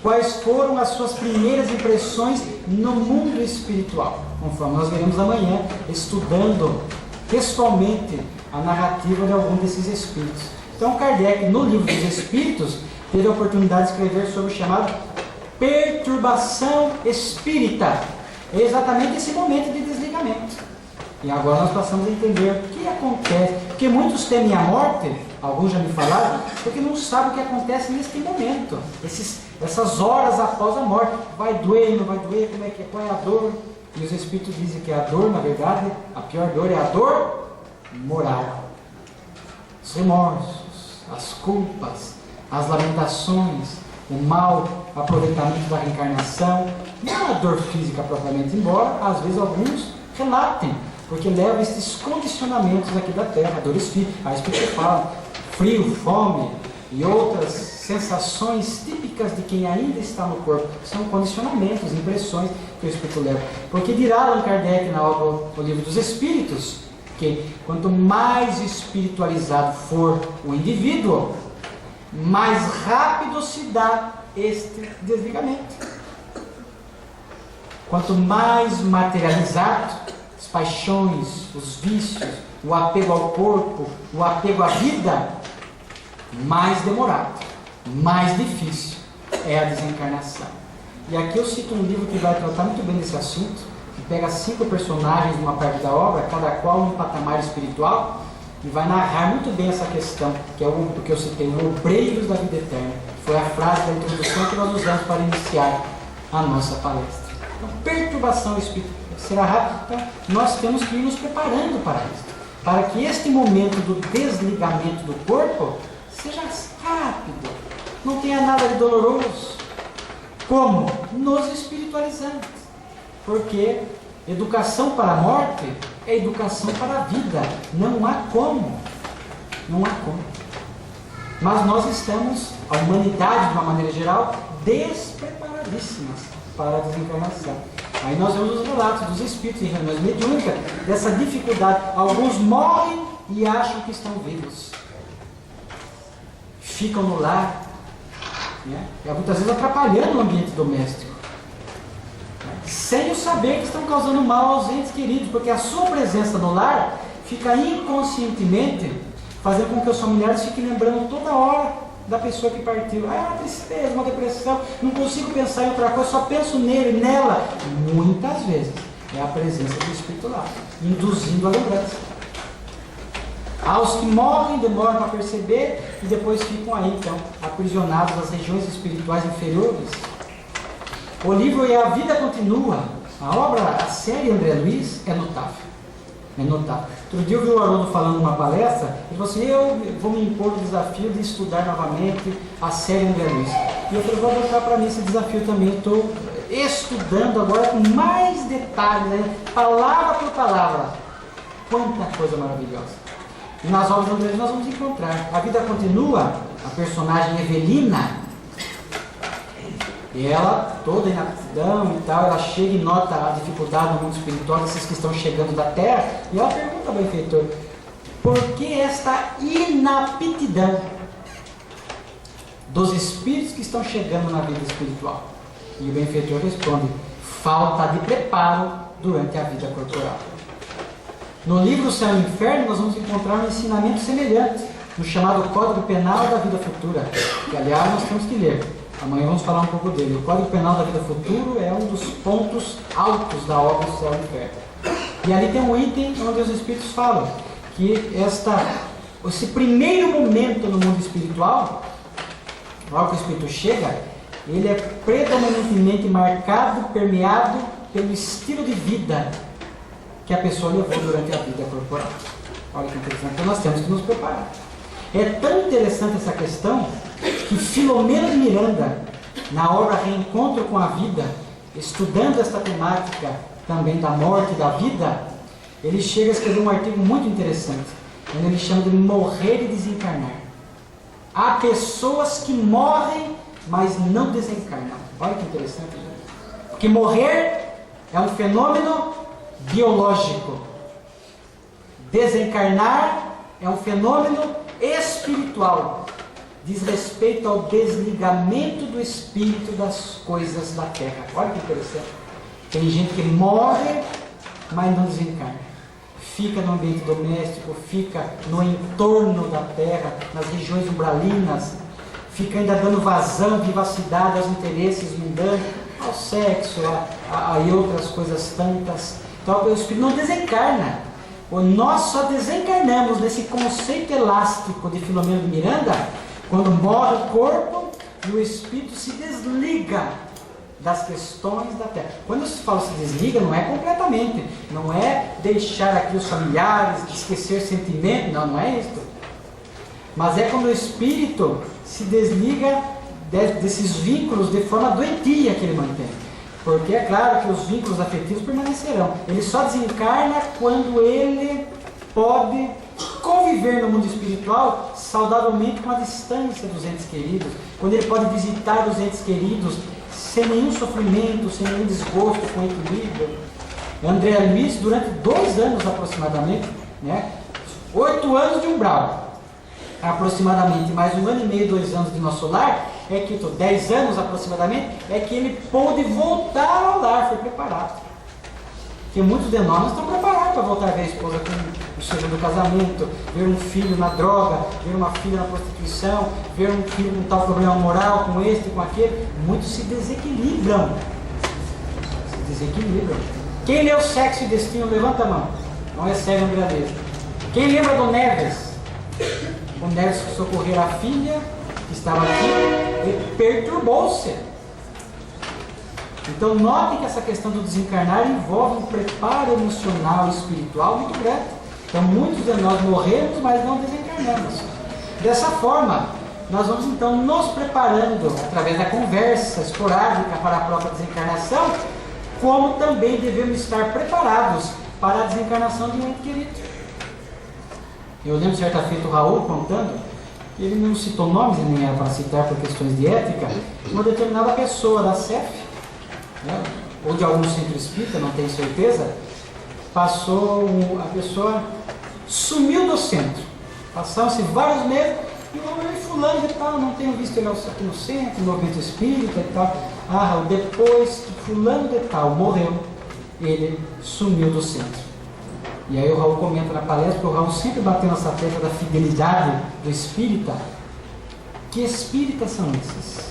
Quais foram as suas primeiras impressões no mundo espiritual? Conforme nós veremos amanhã, estudando textualmente a narrativa de algum desses espíritos. Então Kardec, no livro dos Espíritos, teve a oportunidade de escrever sobre o chamado perturbação espírita. É exatamente esse momento de desligamento. E agora nós passamos a entender o que acontece. Porque muitos temem a morte, alguns já me falaram, porque não sabem o que acontece neste momento. Essas horas após a morte. Vai doer, não vai doer, como é que é, qual é a dor? E os Espíritos dizem que a dor, na verdade, a pior dor é a dor moral. Os remorsos, as culpas, as lamentações, o mau aproveitamento da reencarnação, não a dor física propriamente, embora às vezes alguns relatem, porque levam esses condicionamentos aqui da Terra, dores físicas, a Espírito fala, frio, fome e outras sensações típicas de quem ainda está no corpo, são condicionamentos, impressões que o Espírito leva. Porque dirá Allan Kardec na obra O Livro dos Espíritos, que quanto mais espiritualizado for o indivíduo, mais rápido se dá este desligamento. Quanto mais materializado, as paixões, os vícios, o apego ao corpo, o apego à vida, mais demorado, mais difícil é a desencarnação. E aqui eu cito um livro que vai tratar muito bem desse assunto, que pega 5 personagens de uma parte da obra, cada qual num patamar espiritual, e vai narrar muito bem essa questão, que é o que eu citei, o obreiros da vida eterna. Foi a frase da introdução que nós usamos para iniciar a nossa palestra. Então, perturbação espírita será rápida. Então, nós temos que ir nos preparando para isso, para que este momento do desligamento do corpo seja rápido, não tenha nada de doloroso. Como? Nos espiritualizando. Porque educação para a morte é educação para a vida. Não há como. Não há como. Mas nós estamos, a humanidade de uma maneira geral, despreparadíssimas para a desencarnação. Aí nós vemos os relatos dos espíritos em reuniões mediúnicas, dessa dificuldade. Alguns morrem e acham que estão vivos. Ficam no lar, né? E muitas vezes atrapalhando o ambiente doméstico, sem o saber que estão causando mal aos entes queridos, porque a sua presença no lar fica inconscientemente fazendo com que os familiares fiquem lembrando toda hora da pessoa que partiu. Ah, uma tristeza, uma depressão, não consigo pensar em outra coisa, só penso nele, nela. Muitas vezes é a presença do Espírito lá, induzindo a lembrança. Há os que morrem, demoram para perceber e depois ficam aí, então, aprisionados nas regiões espirituais inferiores. O livro E a Vida Continua, a obra, a série André Luiz, é notável. É notável. Outro dia eu vi o Haroldo falando numa palestra, e falou assim: eu vou me impor o desafio de estudar novamente a série André Luiz. E eu falei: vou botar para mim esse desafio também. Estou estudando agora com mais detalhes, né? Palavra por palavra. Quanta coisa maravilhosa. E nas obras do André Luiz nós vamos encontrar. A Vida Continua, a personagem Evelina, e ela, toda inaptidão e tal, ela chega e nota a dificuldade no mundo espiritual desses que estão chegando da Terra, e ela pergunta ao benfeitor: por que esta inaptidão dos espíritos que estão chegando na vida espiritual? E o benfeitor responde: falta de preparo durante a vida corporal. No livro Céu e Inferno nós vamos encontrar um ensinamento semelhante, no chamado Código Penal da Vida Futura, que aliás nós temos que ler. Amanhã vamos falar um pouco dele. O Código Penal da Vida Futura é um dos pontos altos da obra do Céu e Inferno. E ali tem um item onde os Espíritos falam que esse primeiro momento no mundo espiritual logo que o Espírito chega, ele é predominantemente marcado, permeado pelo estilo de vida que a pessoa levou durante a vida corporal. Olha que interessante, então nós temos que nos preparar. É tão interessante essa questão que Filomeno de Miranda, na obra Reencontro com a Vida, estudando esta temática também da morte e da vida, ele chega a escrever um artigo muito interessante, onde ele chama de morrer e desencarnar. Há pessoas que morrem, mas não desencarnam. Olha que interessante, gente. Porque morrer é um fenômeno biológico. Desencarnar é um fenômeno espiritual. Diz respeito ao desligamento do espírito das coisas da terra. Olha que interessante. Tem gente que morre, mas não desencarna. Fica no ambiente doméstico, fica no entorno da terra, nas regiões umbralinas, fica ainda dando vazão, vivacidade aos interesses mundanos, ao sexo, e outras coisas tantas. Então o espírito não desencarna. Nós só desencarnamos nesse conceito elástico de Filomeno de Miranda quando morre o corpo e o espírito se desliga das questões da terra. Quando se fala se desliga, não é completamente, não é deixar aqui os familiares, esquecer sentimentos, não é isso. Mas é quando o espírito se desliga desses vínculos de forma doentia que ele mantém. Porque é claro que os vínculos afetivos permanecerão. Ele só desencarna quando ele pode conviver no mundo espiritual saudavelmente com a distância dos entes queridos, quando ele pode visitar os entes queridos sem nenhum sofrimento, sem nenhum desgosto, com equilíbrio. André Luiz, durante 2 anos aproximadamente, 8 anos de umbral, aproximadamente, mais 1 ano e meio, 2 anos de nosso lar, 10 anos aproximadamente, é que ele pôde voltar ao lar, foi preparado. Porque muitos de nós não estão preparados para voltar a ver a esposa com o segundo casamento, ver um filho na droga, ver uma filha na prostituição, ver um filho com tal problema moral, com este, com aquele. Muitos se desequilibram. Quem leu Sexo e Destino, levanta a mão. Não recebe um gradeiro. Quem lembra do Neves? O Neves que socorreu a filha, que estava aqui, e perturbou-se. Então note que essa questão do desencarnar envolve um preparo emocional e espiritual muito grande. Então muitos de nós morremos, mas não desencarnamos. Dessa forma, nós vamos então nos preparando, através da conversa esporádica para a própria desencarnação, como também devemos estar preparados para a desencarnação de um ente querido. Eu lembro certa feita o Raul contando, ele não citou nomes, nem era para citar por questões de ética, uma determinada pessoa da CEF, ou de algum centro espírita, não tenho certeza, a pessoa sumiu do centro. Passaram-se vários meses, e o fulano e tal, não tenho visto ele aqui no centro, no evento espírita e tal. Depois que fulano de tal morreu, ele sumiu do centro. E aí o Raul comenta na palestra, que o Raul sempre bateu nessa tecla da fidelidade do espírita. Que espíritas são esses?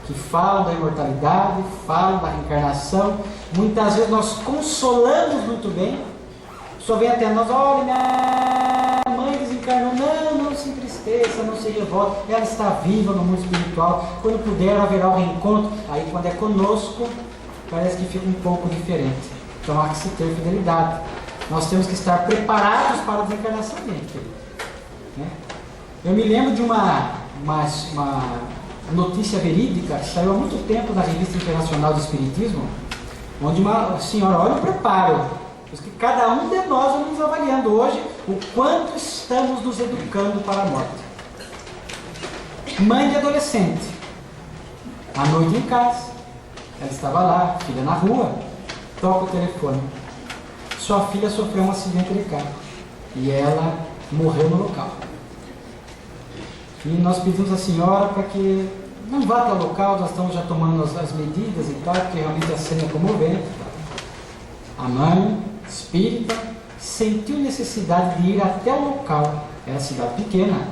Que falam da imortalidade, falam da reencarnação. Muitas vezes nós consolamos muito bem. Só vem até nós, olha, minha mãe desencarnou. Não se entristeça, não se revolte. Ela está viva no mundo espiritual. Quando puder, haverá o reencontro. Aí quando é conosco, parece que fica um pouco diferente. Então há que se ter fidelidade. Nós temos que estar preparados para a desencarnação dele. Eu me lembro de uma notícia verídica que saiu há muito tempo na Revista Internacional de Espiritismo, onde uma senhora, olha o preparo, porque cada um de nós vamos avaliando hoje o quanto estamos nos educando para a morte. Mãe de adolescente, à noite em casa, ela estava lá, filha na rua, toca o telefone. Sua filha sofreu um acidente de carro e ela morreu no local. E nós pedimos à senhora para que não vá até o local, nós estamos já tomando as medidas e tal, porque realmente a cena é comovente. A mãe, espírita, sentiu necessidade de ir até o local, era cidade pequena,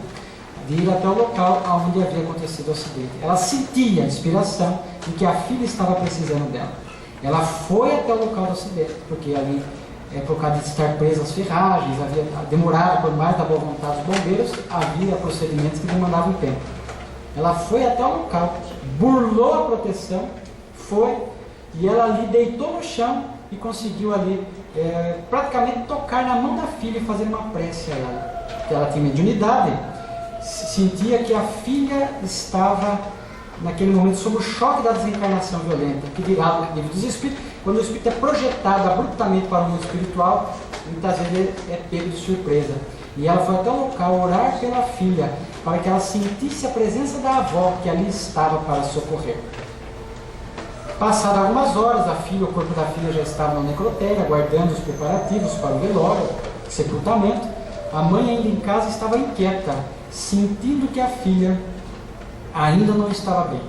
de ir até o local onde havia acontecido o acidente. Ela sentia a inspiração de que a filha estava precisando dela. Ela foi até o local do acidente, porque ali, por causa de estar presa às ferragens, havia demorado por mais da boa vontade dos bombeiros, havia procedimentos que demandavam tempo. Ela foi até o local, burlou a proteção, foi, e ela ali deitou no chão e conseguiu ali praticamente tocar na mão da filha e fazer uma prece a ela. Porque ela tinha mediunidade, sentia que a filha estava naquele momento sob o choque da desencarnação violenta, que virá livre dos espíritos. Quando o espírito é projetado abruptamente para o mundo espiritual, muitas vezes ele é pego de surpresa. E ela foi até o local orar pela filha, para que ela sentisse a presença da avó que ali estava para socorrer. Passadas algumas horas, o corpo da filha já estava no necrotério, aguardando os preparativos para o velório, sepultamento. A mãe, ainda em casa, estava inquieta, sentindo que a filha ainda não estava bem.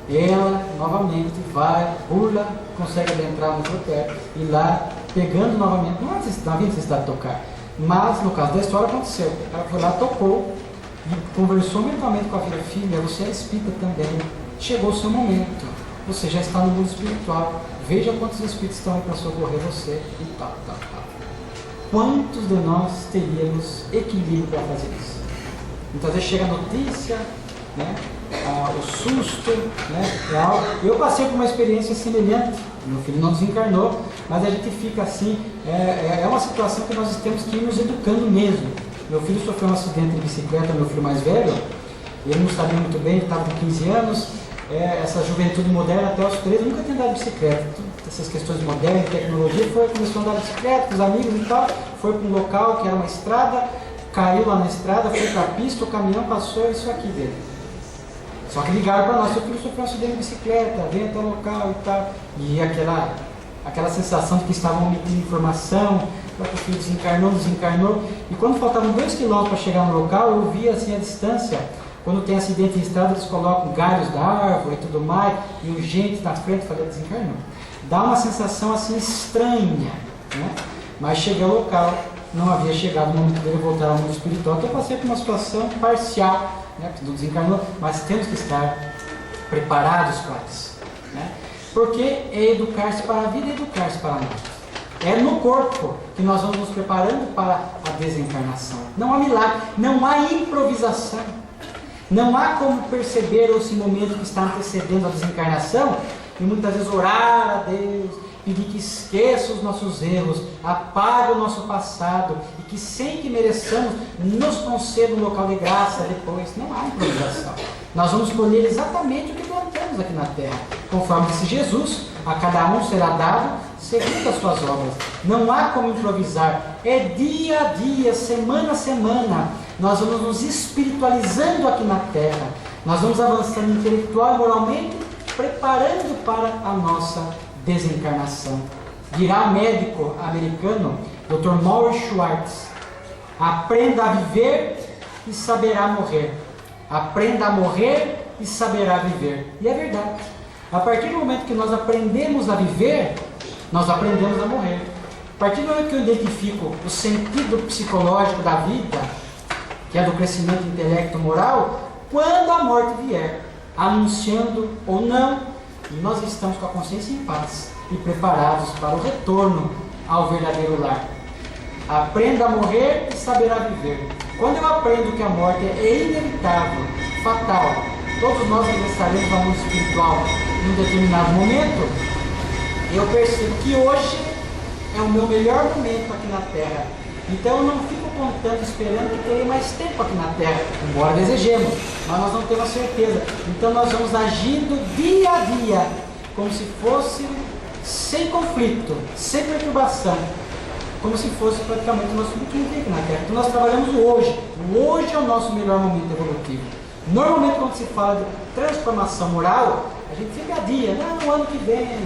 Ela, novamente, vai, pula, consegue adentrar no necrotério e lá, pegando novamente, não havia necessidade de tocar, mas no caso da história aconteceu. Ela foi lá, tocou e conversou mentalmente com a filha. Filha, você é espírita também, chegou o seu momento, você já está no mundo espiritual, veja quantos espíritos estão aí para socorrer você e tal. Quantos de nós teríamos equilíbrio para fazer isso? Muitas vezes chega a notícia, né? O susto, né? Eu passei por uma experiência semelhante. Meu filho não desencarnou, mas a gente fica assim, é uma situação que nós temos que ir nos educando mesmo. Meu filho sofreu um acidente de bicicleta, meu filho mais velho, ele não sabia muito bem, ele estava com 15 anos, essa juventude moderna até os 13, nunca tinha andado de bicicleta. Essas questões modernas, tecnologia, começou a andar de bicicleta com os amigos e tal, foi para um local que era uma estrada, caiu lá na estrada, foi para a pista, o caminhão passou, isso aqui dele. Só que ligaram para nós, seu filho sofreu um acidente de bicicleta, vem até o local e tal. E aquela sensação de que estavam omitindo informação, que o filho desencarnou. E quando faltavam 2 km para chegar no local, eu via assim a distância. Quando tem acidente em estrada, eles colocam galhos da árvore e tudo mais, e urgente na frente, falei, desencarnou. Dá uma sensação assim estranha, né? Mas cheguei ao local, não havia chegado o momento dele voltar ao mundo espiritual, então eu passei por uma situação parcial, né? Porque não desencarnou, mas temos que estar preparados para isso, né? Porque é educar-se para a vida e educar-se para a morte. É no corpo que nós vamos nos preparando para a desencarnação. Não há milagre, não há improvisação. Não há como perceber esse momento que está antecedendo a desencarnação e muitas vezes orar a Deus, pedir que esqueça os nossos erros, apague o nosso passado e que sem que mereçamos nos conceda um local de graça depois. Não há improvisação. Nós vamos colher exatamente o que plantamos aqui na terra. Conforme disse Jesus, a cada um será dado segundo as suas obras. Não há como improvisar. É dia a dia, semana a semana. Nós vamos nos espiritualizando aqui na terra. Nós vamos avançando intelectual e moralmente, preparando para a nossa desencarnação. Dirá o médico americano, Dr. Maurice Schwartz: aprenda a viver e saberá morrer. Aprenda a morrer e saberá viver. E é verdade. A partir do momento que nós aprendemos a viver, nós aprendemos a morrer. A partir do momento que eu identifico o sentido psicológico da vida, que é do crescimento intelecto moral, quando a morte vier, anunciando ou não, nós estamos com a consciência em paz e preparados para o retorno ao verdadeiro lar. Aprenda a morrer e saberá viver. Quando eu aprendo que a morte é inevitável, fatal, todos nós regressaremos ao mundo espiritual em um determinado momento, eu percebo que hoje é o meu melhor momento aqui na Terra. Então eu não fico contando, esperando que terei mais tempo aqui na Terra, embora desejemos, mas nós não temos certeza. Então nós vamos agindo dia a dia, como se fosse sem conflito, sem perturbação, como se fosse praticamente o nosso último dia aqui na Terra. Então nós trabalhamos o hoje. O hoje é o nosso melhor momento evolutivo. Normalmente quando se fala de transformação moral, a gente sempre adia, não, no ano que vem,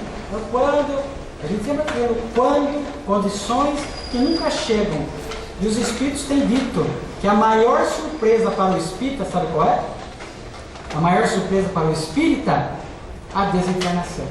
quando... A gente sempre quer quando, condições que nunca chegam. E os espíritos têm dito que a maior surpresa para o espírita, sabe qual é? A maior surpresa para o espírita, a desencarnação.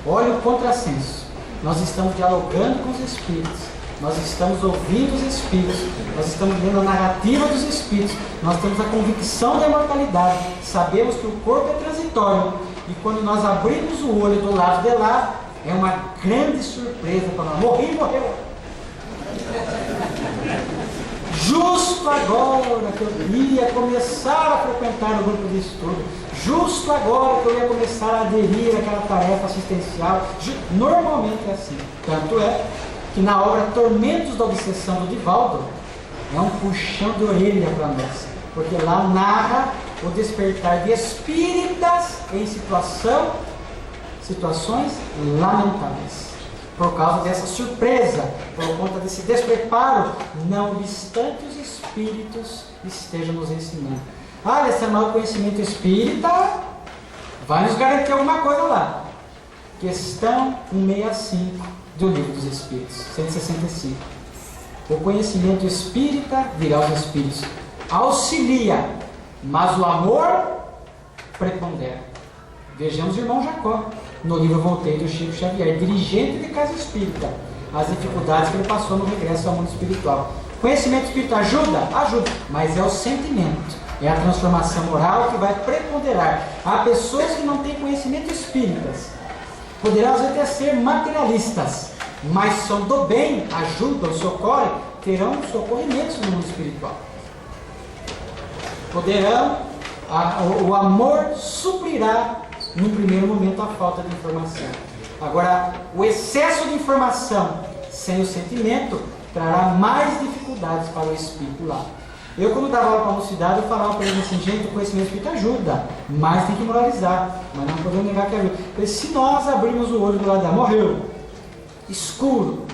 Olha o contrassenso. Nós estamos dialogando com os espíritos, nós estamos ouvindo os espíritos, nós estamos lendo a narrativa dos espíritos, nós temos a convicção da imortalidade, sabemos que o corpo é transitório, e quando nós abrimos o olho do lado de lá, é uma grande surpresa para nós. Morreu. Justo justo agora que eu ia começar a frequentar o grupo de estudo, justo agora que eu ia começar a aderir àquela tarefa assistencial. Normalmente é assim. Tanto é que na obra Tormentos da Obsessão do Divaldo, é um puxão de orelha para nós, porque lá narra o despertar de espíritas em situações lamentáveis, por causa dessa surpresa, por conta desse despreparo, não obstante os espíritos estejam nos ensinando. Alessandro, mas o conhecimento espírita vai nos garantir alguma coisa lá. Questão 165 do Livro dos Espíritos, 165. O conhecimento espírita virá aos espíritos, auxilia, mas o amor prepondera. Vejamos o irmão Jacó, no livro Voltei do Chico Xavier, dirigente de casa espírita, as dificuldades que ele passou no regresso ao mundo espiritual. Conhecimento espírita ajuda? Ajuda, mas é o sentimento, é a transformação moral que vai preponderar. Há pessoas que não têm conhecimento espíritas, poderão às vezes até ser materialistas, mas são do bem, ajudam, socorrem, terão socorrimentos no mundo espiritual. Poderão, o amor suprirá no primeiro momento a falta de informação. Agora, o excesso de informação sem o sentimento trará mais dificuldades para o espírito lá. Eu, quando dava aula para a mocidade, eu falava para eles assim: gente, o conhecimento espírita ajuda, mas tem que moralizar, mas não podemos negar que ajuda. Porque se nós abrirmos o olho do lado dela, morreu, escuro,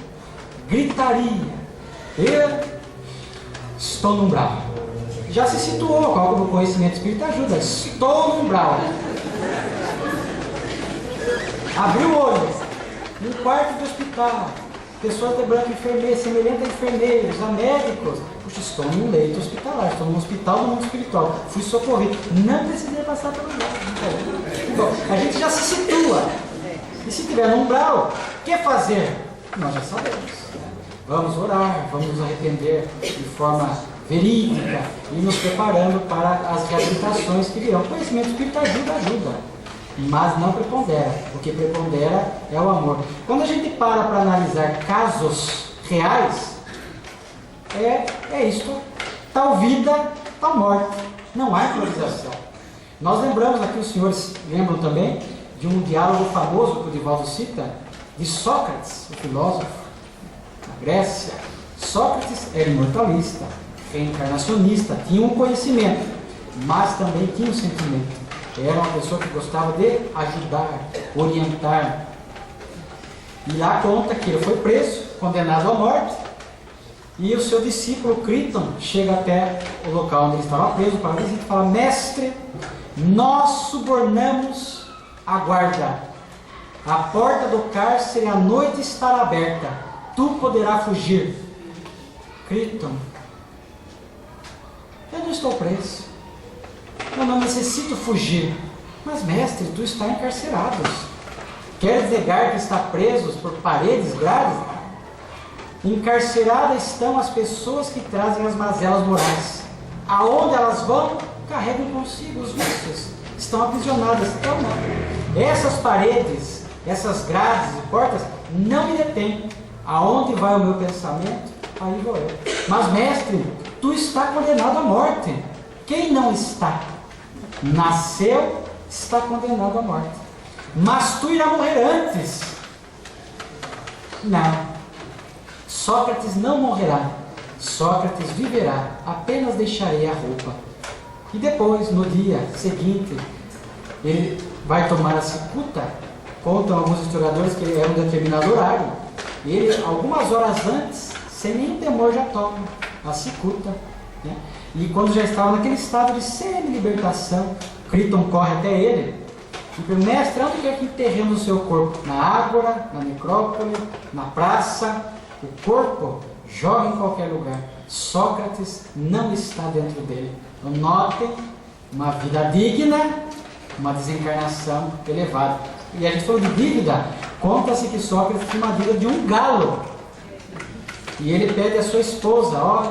gritaria, eu estou no umbral. Já se situou qual o conhecimento espírita ajuda. Estou no umbral. Abriu o olho, no quarto do hospital, pessoas de branco, enfermeiros, semelhante a enfermeiros, a médicos. Puxa, estou num leito hospitalar, estou num hospital do mundo espiritual, fui socorrido, não precisei passar pelo umbral. Bom, a gente já se situa. E se tiver no umbral, o que fazer? Nós já sabemos. Vamos orar, vamos nos arrepender de forma verídica e nos preparando para as reabilitações que virão. O conhecimento espírita ajuda, mas não prepondera. O que prepondera é o amor. Quando a gente para analisar casos reais, é isto: tal vida, tal morte. Não há improvisação. Nós lembramos aqui, os senhores lembram também de um diálogo famoso que o Divaldo cita, de Sócrates, o filósofo, na Grécia. Sócrates era imortalista, reencarnacionista, tinha um conhecimento, mas também tinha um sentimento. Era uma pessoa que gostava de ajudar, orientar. E lá conta que ele foi preso, condenado à morte, e o seu discípulo Criton chega até o local onde ele estava preso para visita e fala: mestre, nós subornamos a guarda. A porta do cárcere à noite estará aberta. Tu poderás fugir. Criton: eu não estou preso. Eu não necessito fugir. Mas, mestre, tu está encarcerado. Queres negar que está preso por paredes grades? Encarceradas estão as pessoas que trazem as mazelas morais. Aonde elas vão, carregam consigo os vícios. Estão aprisionadas. Então, não. Essas paredes, essas grades e portas não me detêm. Aonde vai o meu pensamento, aí vou eu. Mas, mestre, tu está condenado à morte. Quem não está? Nasceu, está condenado à morte. Mas tu irá morrer antes. Não. Sócrates não morrerá. Sócrates viverá. Apenas deixarei a roupa. E depois, no dia seguinte, ele vai tomar a cicuta. Contam alguns historiadores que era um determinado horário. E ele, algumas horas antes, sem nenhum temor, já toma a cicuta, né? E quando já estava naquele estado de semi-libertação, Criton corre até ele e pergunta: mestre, onde quer que enterremos o seu corpo? Na ágora, na necrópole, na praça? O corpo joga em qualquer lugar. Sócrates não está dentro dele. Então, notem, uma vida digna, uma desencarnação elevada. E a gente falou de dívida. Conta-se que Sócrates tinha uma dívida de um galo. E ele pede à sua esposa: olha,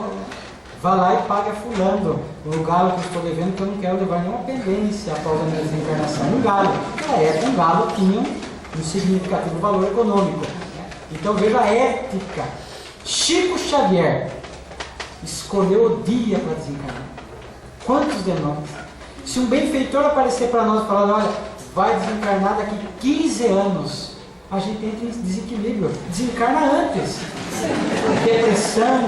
vá lá e pague a fulano o galo que eu estou devendo, que eu não quero levar nenhuma pendência após a minha desencarnação. Um galo. Na época, um galo tinha um significativo valor econômico. Então veja a ética. Chico Xavier escolheu o dia para desencarnar. Quantos de nós? Se um benfeitor aparecer para nós e falar, olha, vai desencarnar daqui 15 anos, a gente entra em desequilíbrio, desencarna antes. Depressão,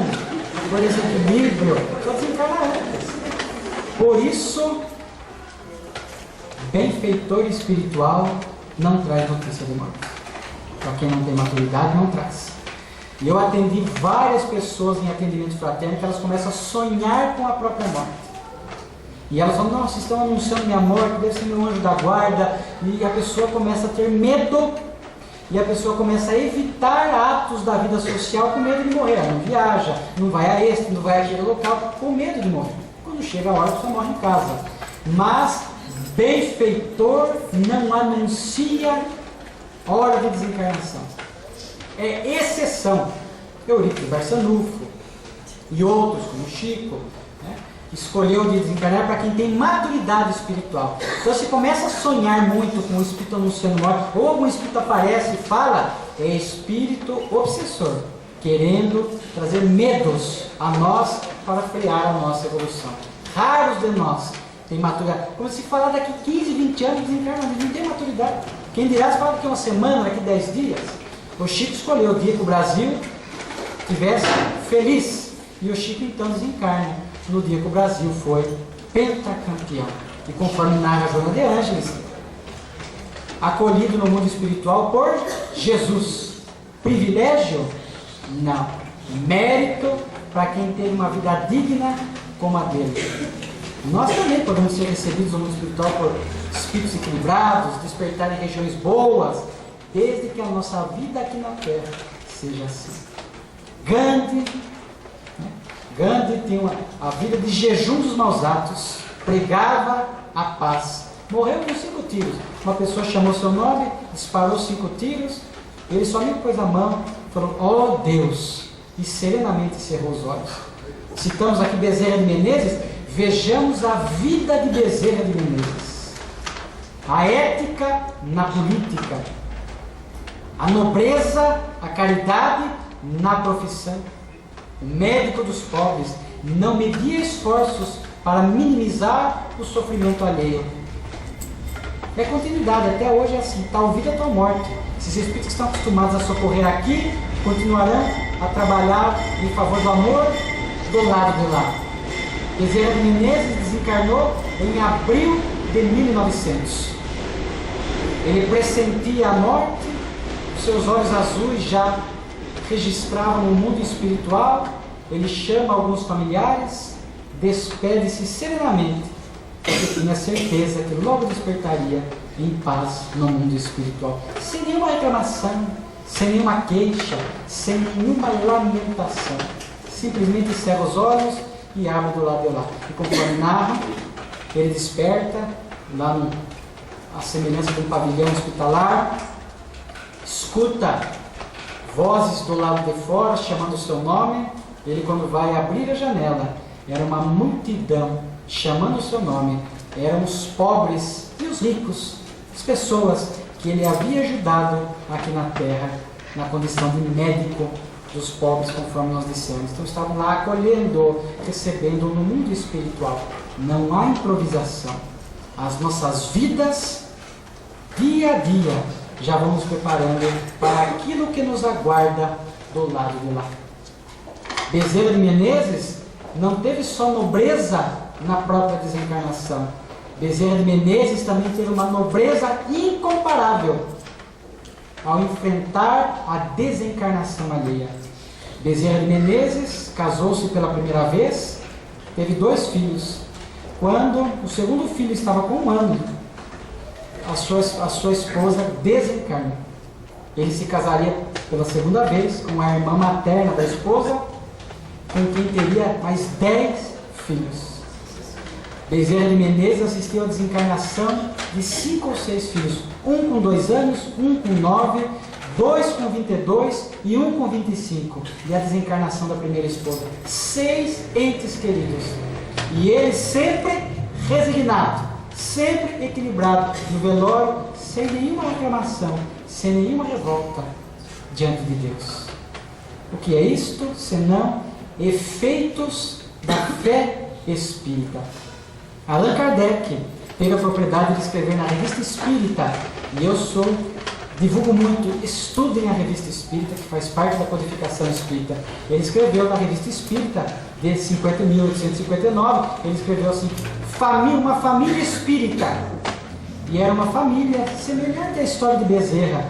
por desequilíbrio, só desencarna antes. Por isso, benfeitor espiritual não traz notícia de morte. Para quem não tem maturidade, não traz. E eu atendi várias pessoas em atendimento fraterno que elas começam a sonhar com a própria morte. E elas falam, nossa, estão anunciando minha morte, deve ser meu anjo da guarda. E a pessoa começa a ter medo. E a pessoa começa a evitar atos da vida social com medo de morrer. Ela não viaja, não vai a este, não vai àquele local, com medo de morrer. Quando chega a hora, a pessoa morre em casa. Mas benfeitor não anuncia hora de desencarnação. É exceção. Eurípides Barçanufo e outros, como Chico, né, escolheu de desencarnar para quem tem maturidade espiritual. Então, se começa a sonhar muito com o espírito anunciando morte, ou algum espírito aparece e fala, é espírito obsessor, querendo trazer medos a nós para frear a nossa evolução. Raros de nós têm maturidade. Como se falar daqui 15, 20 anos desencarna, não tem maturidade. Quem dirá se fala daqui uma semana, daqui 10 dias? O Chico escolheu o dia que o Brasil estivesse feliz. E o Chico então desencarna no dia que o Brasil foi pentacampeão. E conforme narra Joana de Ângeles, acolhido no mundo espiritual por Jesus. Privilégio? Não. Mérito para quem teve uma vida digna como a dele. Nós também podemos ser recebidos no mundo espiritual por espíritos equilibrados, despertar em regiões boas, desde que a nossa vida aqui na Terra seja assim. Gandhi tem a vida de jejum dos maus atos, pregava a paz. Morreu com 5 tiros. Uma pessoa chamou seu nome, disparou 5 tiros, ele só me pôs a mão, falou, ó Deus, e serenamente cerrou os olhos. Citamos aqui Bezerra de Menezes, vejamos a vida de Bezerra de Menezes. A ética na política, a nobreza, a caridade na profissão. O médico dos pobres não media esforços para minimizar o sofrimento alheio. É continuidade, até hoje é assim, tal vida, tal morte. Esses espíritos que estão acostumados a socorrer aqui, continuarão a trabalhar em favor do amor do lado de lá. Bezerra de Menezes desencarnou em abril de 1900. Ele pressentia a morte, seus olhos azuis já registravam no mundo espiritual. Ele chama alguns familiares, despede-se serenamente, porque tinha certeza que logo despertaria em paz no mundo espiritual, sem nenhuma reclamação, sem nenhuma queixa, sem nenhuma lamentação. Simplesmente cerra os olhos e abre do lado de lá. E conforme narra, ele desperta lá a semelhança de um pavilhão hospitalar, escuta vozes do lado de fora chamando o seu nome. Ele, quando vai abrir a janela, era uma multidão chamando o seu nome. Eram os pobres e os ricos, as pessoas que ele havia ajudado aqui na terra, na condição de médico dos pobres, conforme nós dissemos. Então estavam lá acolhendo, recebendo no mundo espiritual. Não há improvisação. As nossas vidas, dia a dia, já vamos preparando para aquilo que nos aguarda do lado de lá. Bezerra de Menezes não teve só nobreza na própria desencarnação. Bezerra de Menezes também teve uma nobreza incomparável ao enfrentar a desencarnação alheia. Bezerra de Menezes casou-se pela primeira vez, teve 2 filhos. Quando o segundo filho estava com 1 ano, a sua esposa desencarna. Ele se casaria pela segunda vez com a irmã materna da esposa, com quem teria mais 10 filhos. Bezerra de Menezes assistiu à desencarnação de 5 ou 6 filhos. 1 com 2 anos, 1 com 9, 2 com 22 e 1 com 25. E a desencarnação da primeira esposa. 6 entes queridos. E ele sempre resignado, sempre equilibrado no velório, sem nenhuma reclamação, sem nenhuma revolta diante de Deus. O que é isto, senão Efeitos da Fé Espírita. Allan Kardec teve a propriedade de escrever na Revista Espírita, e eu divulgo muito, estudem a Revista Espírita, que faz parte da codificação espírita. Ele escreveu na Revista Espírita, de 1859, ele escreveu assim: uma família espírita. E era uma família semelhante à história de Bezerra.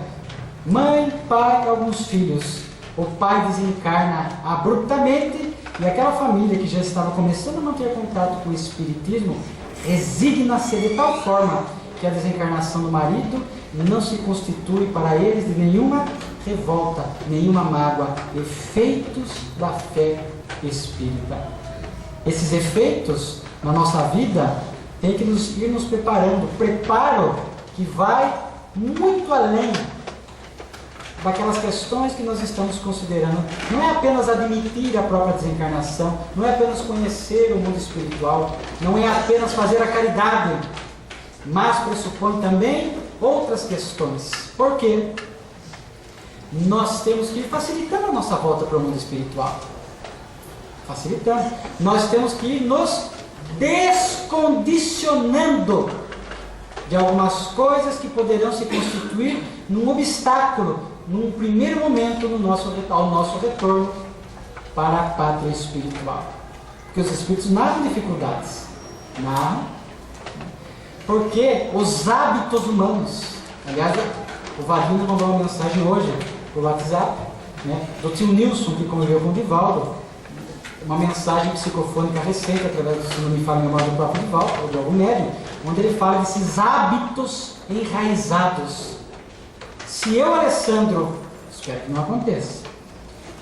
Mãe, pai e alguns filhos. O pai desencarna abruptamente, e aquela família que já estava começando a manter contato com o espiritismo resigna-se de tal forma que a desencarnação do marido não se constitui para eles de nenhuma revolta, nenhuma mágoa. Efeitos da fé espírita. Esses efeitos na nossa vida tem que ir nos preparando. Preparo que vai muito além daquelas questões que nós estamos considerando. Não é apenas admitir a própria desencarnação, não é apenas conhecer o mundo espiritual, não é apenas fazer a caridade, mas pressupõe também outras questões. Por quê? Nós temos que ir facilitando a nossa volta para o mundo espiritual. Facilitando. Nós temos que ir nos descondicionando de algumas coisas que poderão se constituir num obstáculo, num primeiro momento, ao nosso retorno para a pátria espiritual. Porque os espíritos narram dificuldades. Narram. Porque os hábitos humanos, aliás, o Vadinho mandou uma mensagem hoje por WhatsApp, né, do tio Nilson, que conviveu com o Divaldo, uma mensagem psicofônica recente, através do, se não me falha a memória, do próprio Divaldo, ou de algum médium, onde ele fala desses hábitos enraizados. Se eu, Alessandro, espero que não aconteça,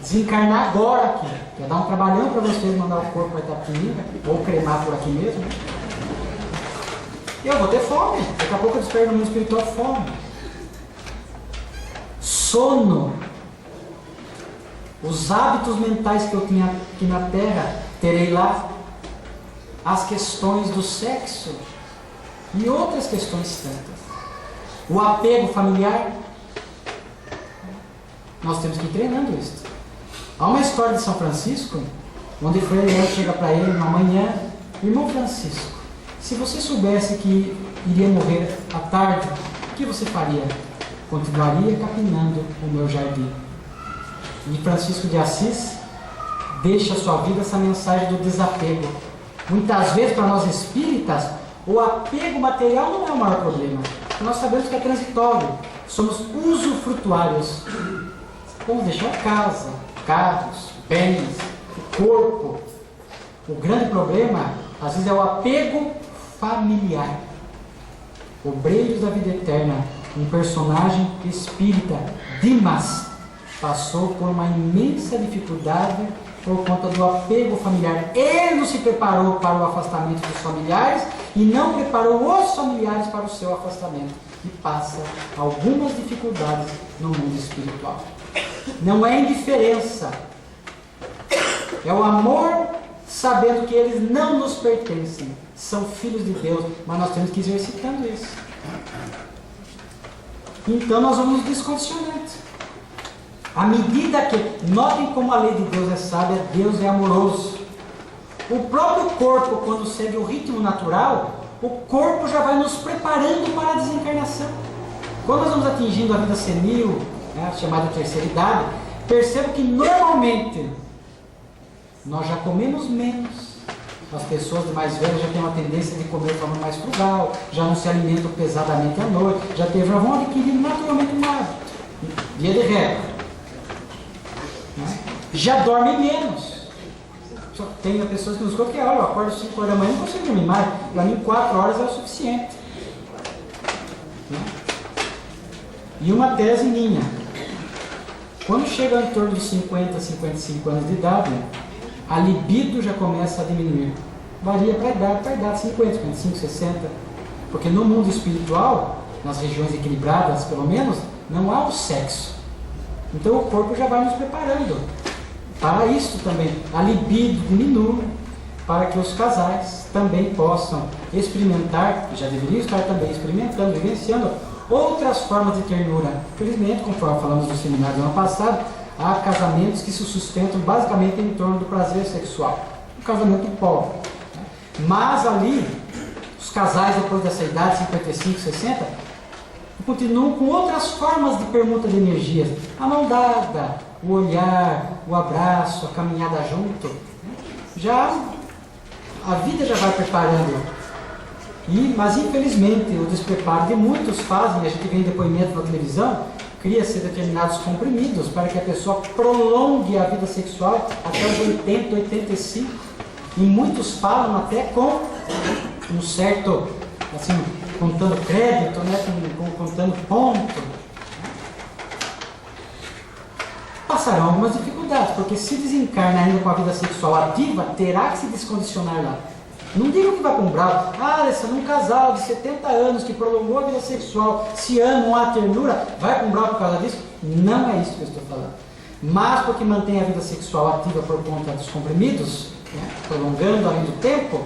desencarnar agora aqui, quer dar um trabalhão para vocês, mandar o corpo para Itapemirim, ou cremar por aqui mesmo, eu vou ter fome. Daqui a pouco eu desperto no mundo espiritual fome. Sono. Os hábitos mentais que eu tinha aqui na Terra, terei lá. As questões do sexo e outras questões tantas. O apego familiar. Nós temos que ir treinando isso. Há uma história de São Francisco, onde Frei Leão chega para ele uma manhã: irmão Francisco, se você soubesse que iria morrer à tarde, o que você faria? Continuaria capinando o meu jardim. E Francisco de Assis deixa a sua vida essa mensagem do desapego. Muitas vezes, para nós espíritas, o apego material não é o maior problema. Nós sabemos que é transitório. Somos usufrutuários. Vamos deixar casa, carros, bens, o corpo. O grande problema, às vezes, é o apego familiar. Obreiros da Vida Eterna, um personagem espírita, Dimas, passou por uma imensa dificuldade por conta do apego familiar. Ele não se preparou para o afastamento dos familiares e não preparou os familiares para o seu afastamento. E passa algumas dificuldades no mundo espiritual. Não é indiferença, é o amor, sabendo que eles não nos pertencem, são filhos de Deus, mas nós temos que ir exercitando isso. Então nós vamos nos descondicionando. À medida que, notem como a lei de Deus é sábia, Deus é amoroso. O próprio corpo, quando segue o ritmo natural, o corpo já vai nos preparando para a desencarnação. Quando nós vamos atingindo a vida senil, né, chamada terceira idade, percebo que normalmente nós já comemos menos. As pessoas de mais velhas já têm uma tendência de comer de forma mais frugal, já não se alimentam pesadamente à noite, já vão adquirindo naturalmente um hábito, via de regra. Já dorme menos. Só tem pessoas que nos falam que eu acordo 5 horas da manhã e não consigo dormir mais. Para mim 4 horas é o suficiente. E uma tese minha: quando chega em torno de 50, 55 anos de idade, a libido já começa a diminuir. Varia para a idade, 50, 55, 60. Porque no mundo espiritual, nas regiões equilibradas pelo menos, não há o sexo. Então o corpo já vai nos preparando para isso também. A libido diminui, para que os casais também possam experimentar, e já deveriam estar também experimentando, vivenciando outras formas de ternura. Felizmente, conforme falamos no seminário do ano passado, há casamentos que se sustentam basicamente em torno do prazer sexual. Um casamento pobre. Mas ali, os casais depois dessa idade, 55, 60, continuam com outras formas de permuta de energias. A mão dada, o olhar, o abraço, a caminhada junto. Já a vida já vai preparando. Mas infelizmente o despreparo de muitos fazem, a gente vê em depoimento na televisão, cria-se determinados comprimidos para que a pessoa prolongue a vida sexual até os 80, 85. E muitos falam até com um certo, assim, contando crédito, né, contando ponto. Passarão algumas dificuldades, porque se desencarna ainda com a vida sexual ativa, terá que se descondicionar lá. Não digo que vai para um bravo, Alessandro, um casal de 70 anos que prolongou a vida sexual, se amam, há ternura, vai para um bravo por causa disso? Não é isso que eu estou falando. Mas porque mantém a vida sexual ativa por conta dos comprimidos, né, prolongando além do tempo,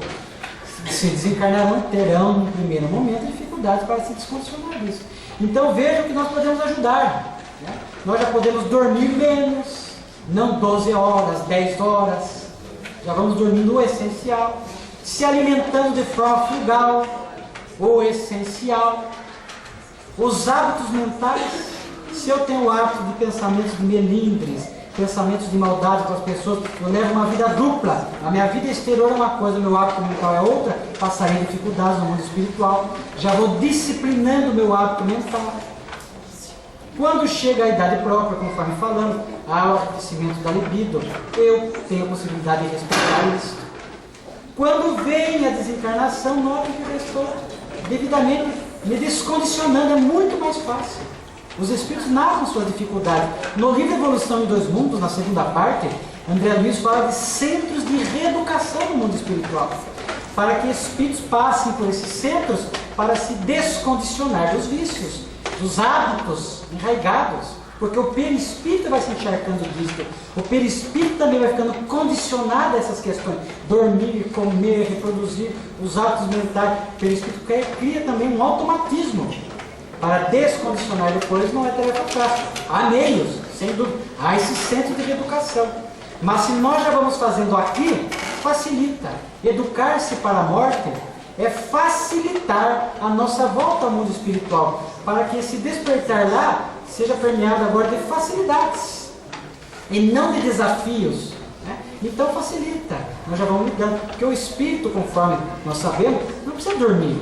se desencarnarão, terão no primeiro momento dificuldades para se descondicionar disso. Então vejam que nós podemos ajudar. Né? Nós já podemos dormir menos, não 12 horas, 10 horas, já vamos dormindo o essencial, se alimentando de forma frugal, o essencial. Os hábitos mentais, se eu tenho o hábito de pensamentos de melindres, pensamentos de maldade com as pessoas, eu levo uma vida dupla. A minha vida exterior é uma coisa, o meu hábito mental é outra, passarei dificuldades no mundo espiritual. Já vou disciplinando o meu hábito mental. Quando chega a idade própria, conforme falamos, há o aquecimento da libido, eu tenho a possibilidade de respeitar isso. Quando vem a desencarnação, note que eu estou devidamente me descondicionando, é muito mais fácil. Os espíritos narram suas dificuldades. No livro Evolução em Dois Mundos, na segunda parte, André Luiz fala de centros de reeducação no mundo espiritual, para que espíritos passem por esses centros para se descondicionar dos vícios, dos hábitos enraigados, porque o perispírito vai se encharcando disso. O perispírito também vai ficando condicionado a essas questões. Dormir, comer, reproduzir, os hábitos mentais. O perispírito cria também um automatismo para descondicionar depois. Não é tarefa fácil. Há meios, sem dúvida. Há esse centro de reeducação. Mas se nós já vamos fazendo aqui, facilita. Educar-se para a morte é facilitar a nossa volta ao mundo espiritual, para que esse despertar lá seja permeado agora de facilidades e não de desafios. Né? Então facilita, nós já vamos mudando, porque o espírito, conforme nós sabemos, não precisa dormir,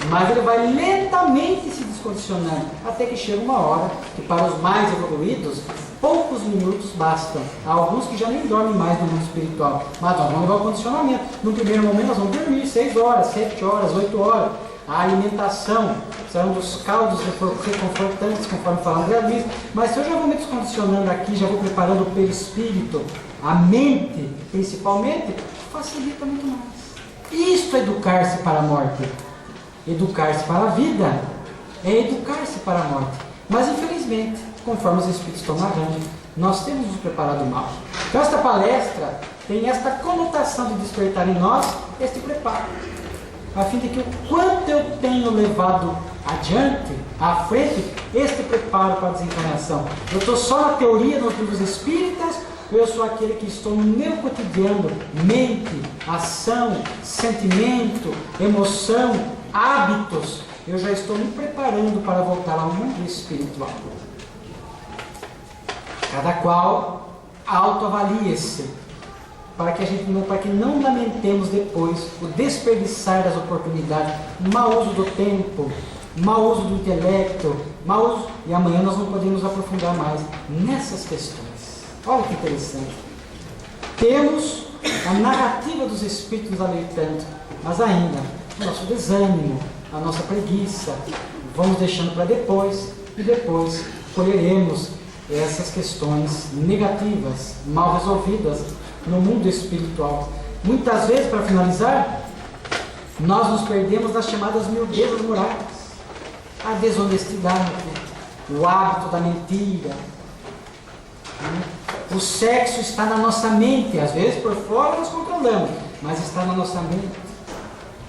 mas ele vai lentamente se descondicionando, até que chega uma hora que para os mais evoluídos, poucos minutos bastam. Há alguns que já nem dormem mais no mundo espiritual, mas nós vamos levar o condicionamento. No primeiro momento nós vamos dormir 6 horas, 7 horas, 8 horas. A alimentação será um dos caldos reconfortantes, conforme fala André Luiz. Mas se eu já vou me descondicionando aqui, já vou preparando o perispírito, a mente principalmente, facilita muito mais. Isto é educar-se para a morte. Educar-se para a vida é educar-se para a morte. Mas infelizmente, conforme os espíritos estão narrando, nós temos nos preparado mal. Então esta palestra tem esta conotação de despertar em nós este preparo, a fim de que o quanto eu tenho levado adiante, à frente, este preparo para a desencarnação. Eu estou só na teoria nos livros espíritas, ou eu sou aquele que estou no meu cotidiano, mente, ação, sentimento, emoção, hábitos. Eu já estou me preparando para voltar ao mundo espiritual. Cada qual autoavalie-se, para que não lamentemos depois o desperdiçar das oportunidades, mau uso do tempo, mau uso do intelecto, mau uso, e amanhã nós não podemos aprofundar mais nessas questões. Olha que interessante. Temos a narrativa dos espíritos nos alertando, mas ainda o nosso desânimo, a nossa preguiça, vamos deixando para depois, e depois colheremos essas questões negativas, mal resolvidas no mundo espiritual. Muitas vezes, para finalizar, nós nos perdemos nas chamadas miudezas morais, a desonestidade, o hábito da mentira. O sexo está na nossa mente, às vezes por fora nós controlamos, mas está na nossa mente.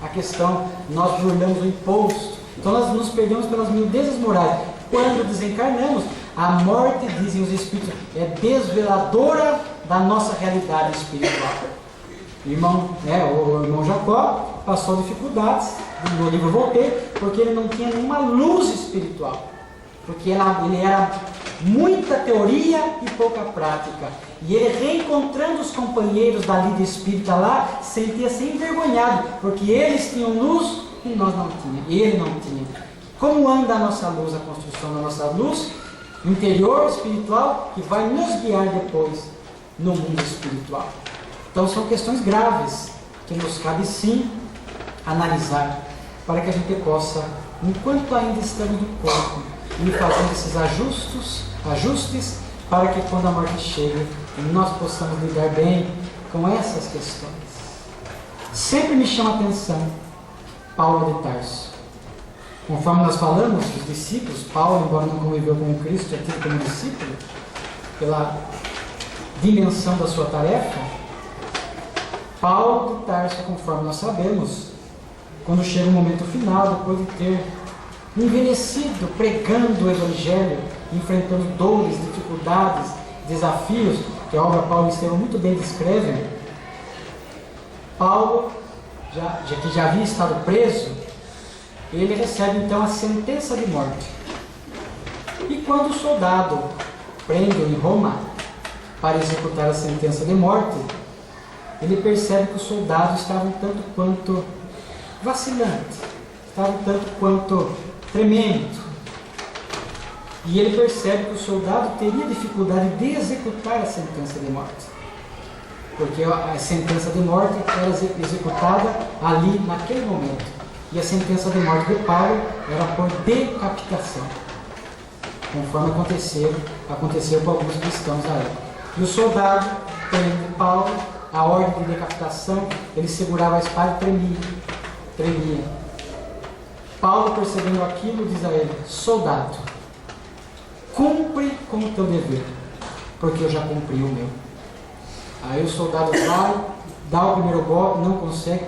A questão, nós burlamos o imposto, então nós nos perdemos pelas miudezas morais. Quando desencarnamos, A morte, dizem os Espíritos, é desveladora da nossa realidade espiritual. O irmão Jacó passou dificuldades, no livro Voltei, porque ele não tinha nenhuma luz espiritual. Porque ele era muita teoria e pouca prática. E ele, reencontrando os companheiros da lida espírita lá, sentia-se envergonhado, porque eles tinham luz e nós não tínhamos. Ele não tinha. Como anda a nossa luz, a construção da nossa luz interior, espiritual, que vai nos guiar depois no mundo espiritual? Então são questões graves que nos cabe sim analisar, para que a gente possa, enquanto ainda estamos no corpo, ir fazendo esses ajustes, para que quando a morte chegue, nós possamos lidar bem com essas questões. Sempre me chama a atenção Paulo de Tarso. Conforme nós falamos, os discípulos, Paulo, embora não conviveu com Cristo, é tido como discípulo, pela dimensão da sua tarefa. Paulo de Tarso, conforme nós sabemos, quando chega o momento final, depois de ter envelhecido pregando o Evangelho, enfrentando dores, dificuldades, desafios, que a obra Paulo e Estevão muito bem descreve, Paulo, que já havia estado preso, ele recebe então a sentença de morte. E quando o soldado prende-o em Roma para executar a sentença de morte, ele percebe que o soldado estava um tanto quanto vacilante, estava um tanto quanto tremendo. E ele percebe que o soldado teria dificuldade de executar a sentença de morte, porque a sentença de morte era executada ali, naquele momento. E a sentença de morte de Paulo era por decapitação, conforme aconteceu com alguns cristãos da época. E o soldado prende Paulo, a ordem de decapitação, ele segurava a espada e tremia. Paulo, percebendo aquilo, diz a ele: soldado, cumpre com o teu dever, porque eu já cumpri o meu. Aí o soldado vai, dá o primeiro golpe, não consegue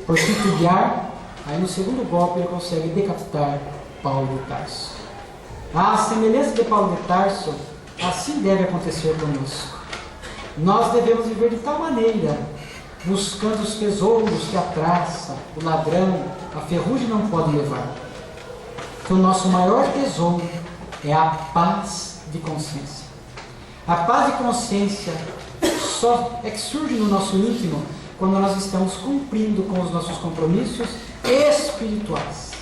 por titubear. Aí no segundo golpe ele consegue decapitar Paulo de Tarso. A semelhança de Paulo de Tarso, assim deve acontecer conosco. Nós devemos viver de tal maneira, buscando os tesouros que a traça, o ladrão, a ferrugem não podem levar, que o nosso maior tesouro é a paz de consciência. A paz de consciência só é que surge no nosso íntimo quando nós estamos cumprindo com os nossos compromissos espirituais,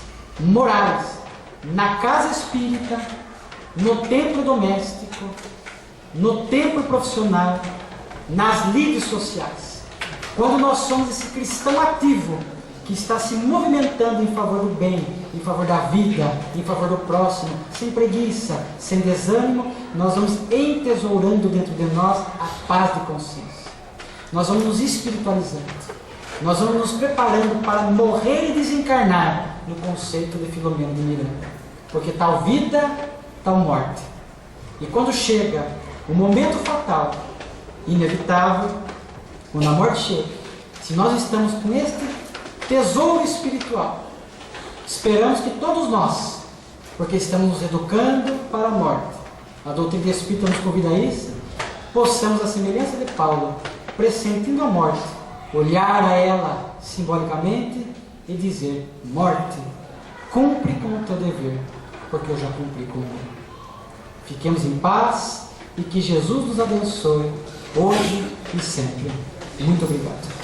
morais, na casa espírita, no templo doméstico, no templo profissional, nas lides sociais. Quando nós somos esse cristão ativo que está se movimentando em favor do bem, em favor da vida, em favor do próximo, sem preguiça, sem desânimo, nós vamos entesourando dentro de nós a paz de consciência. Nós vamos nos espiritualizando. Nós vamos nos preparando para morrer e desencarnar no conceito de Filomeno de Miranda. Porque tal vida, tal morte. E quando chega o momento fatal, inevitável, quando a morte chega, se nós estamos com este tesouro espiritual, esperamos que todos nós, porque estamos nos educando para a morte, a doutrina espírita nos convida a isso, possamos, à semelhança de Paulo, pressentindo a morte, olhar a ela simbolicamente e dizer: morte, cumpre com o teu dever, porque eu já cumpri com o meu. Fiquemos em paz e que Jesus nos abençoe hoje e sempre. Muito obrigado.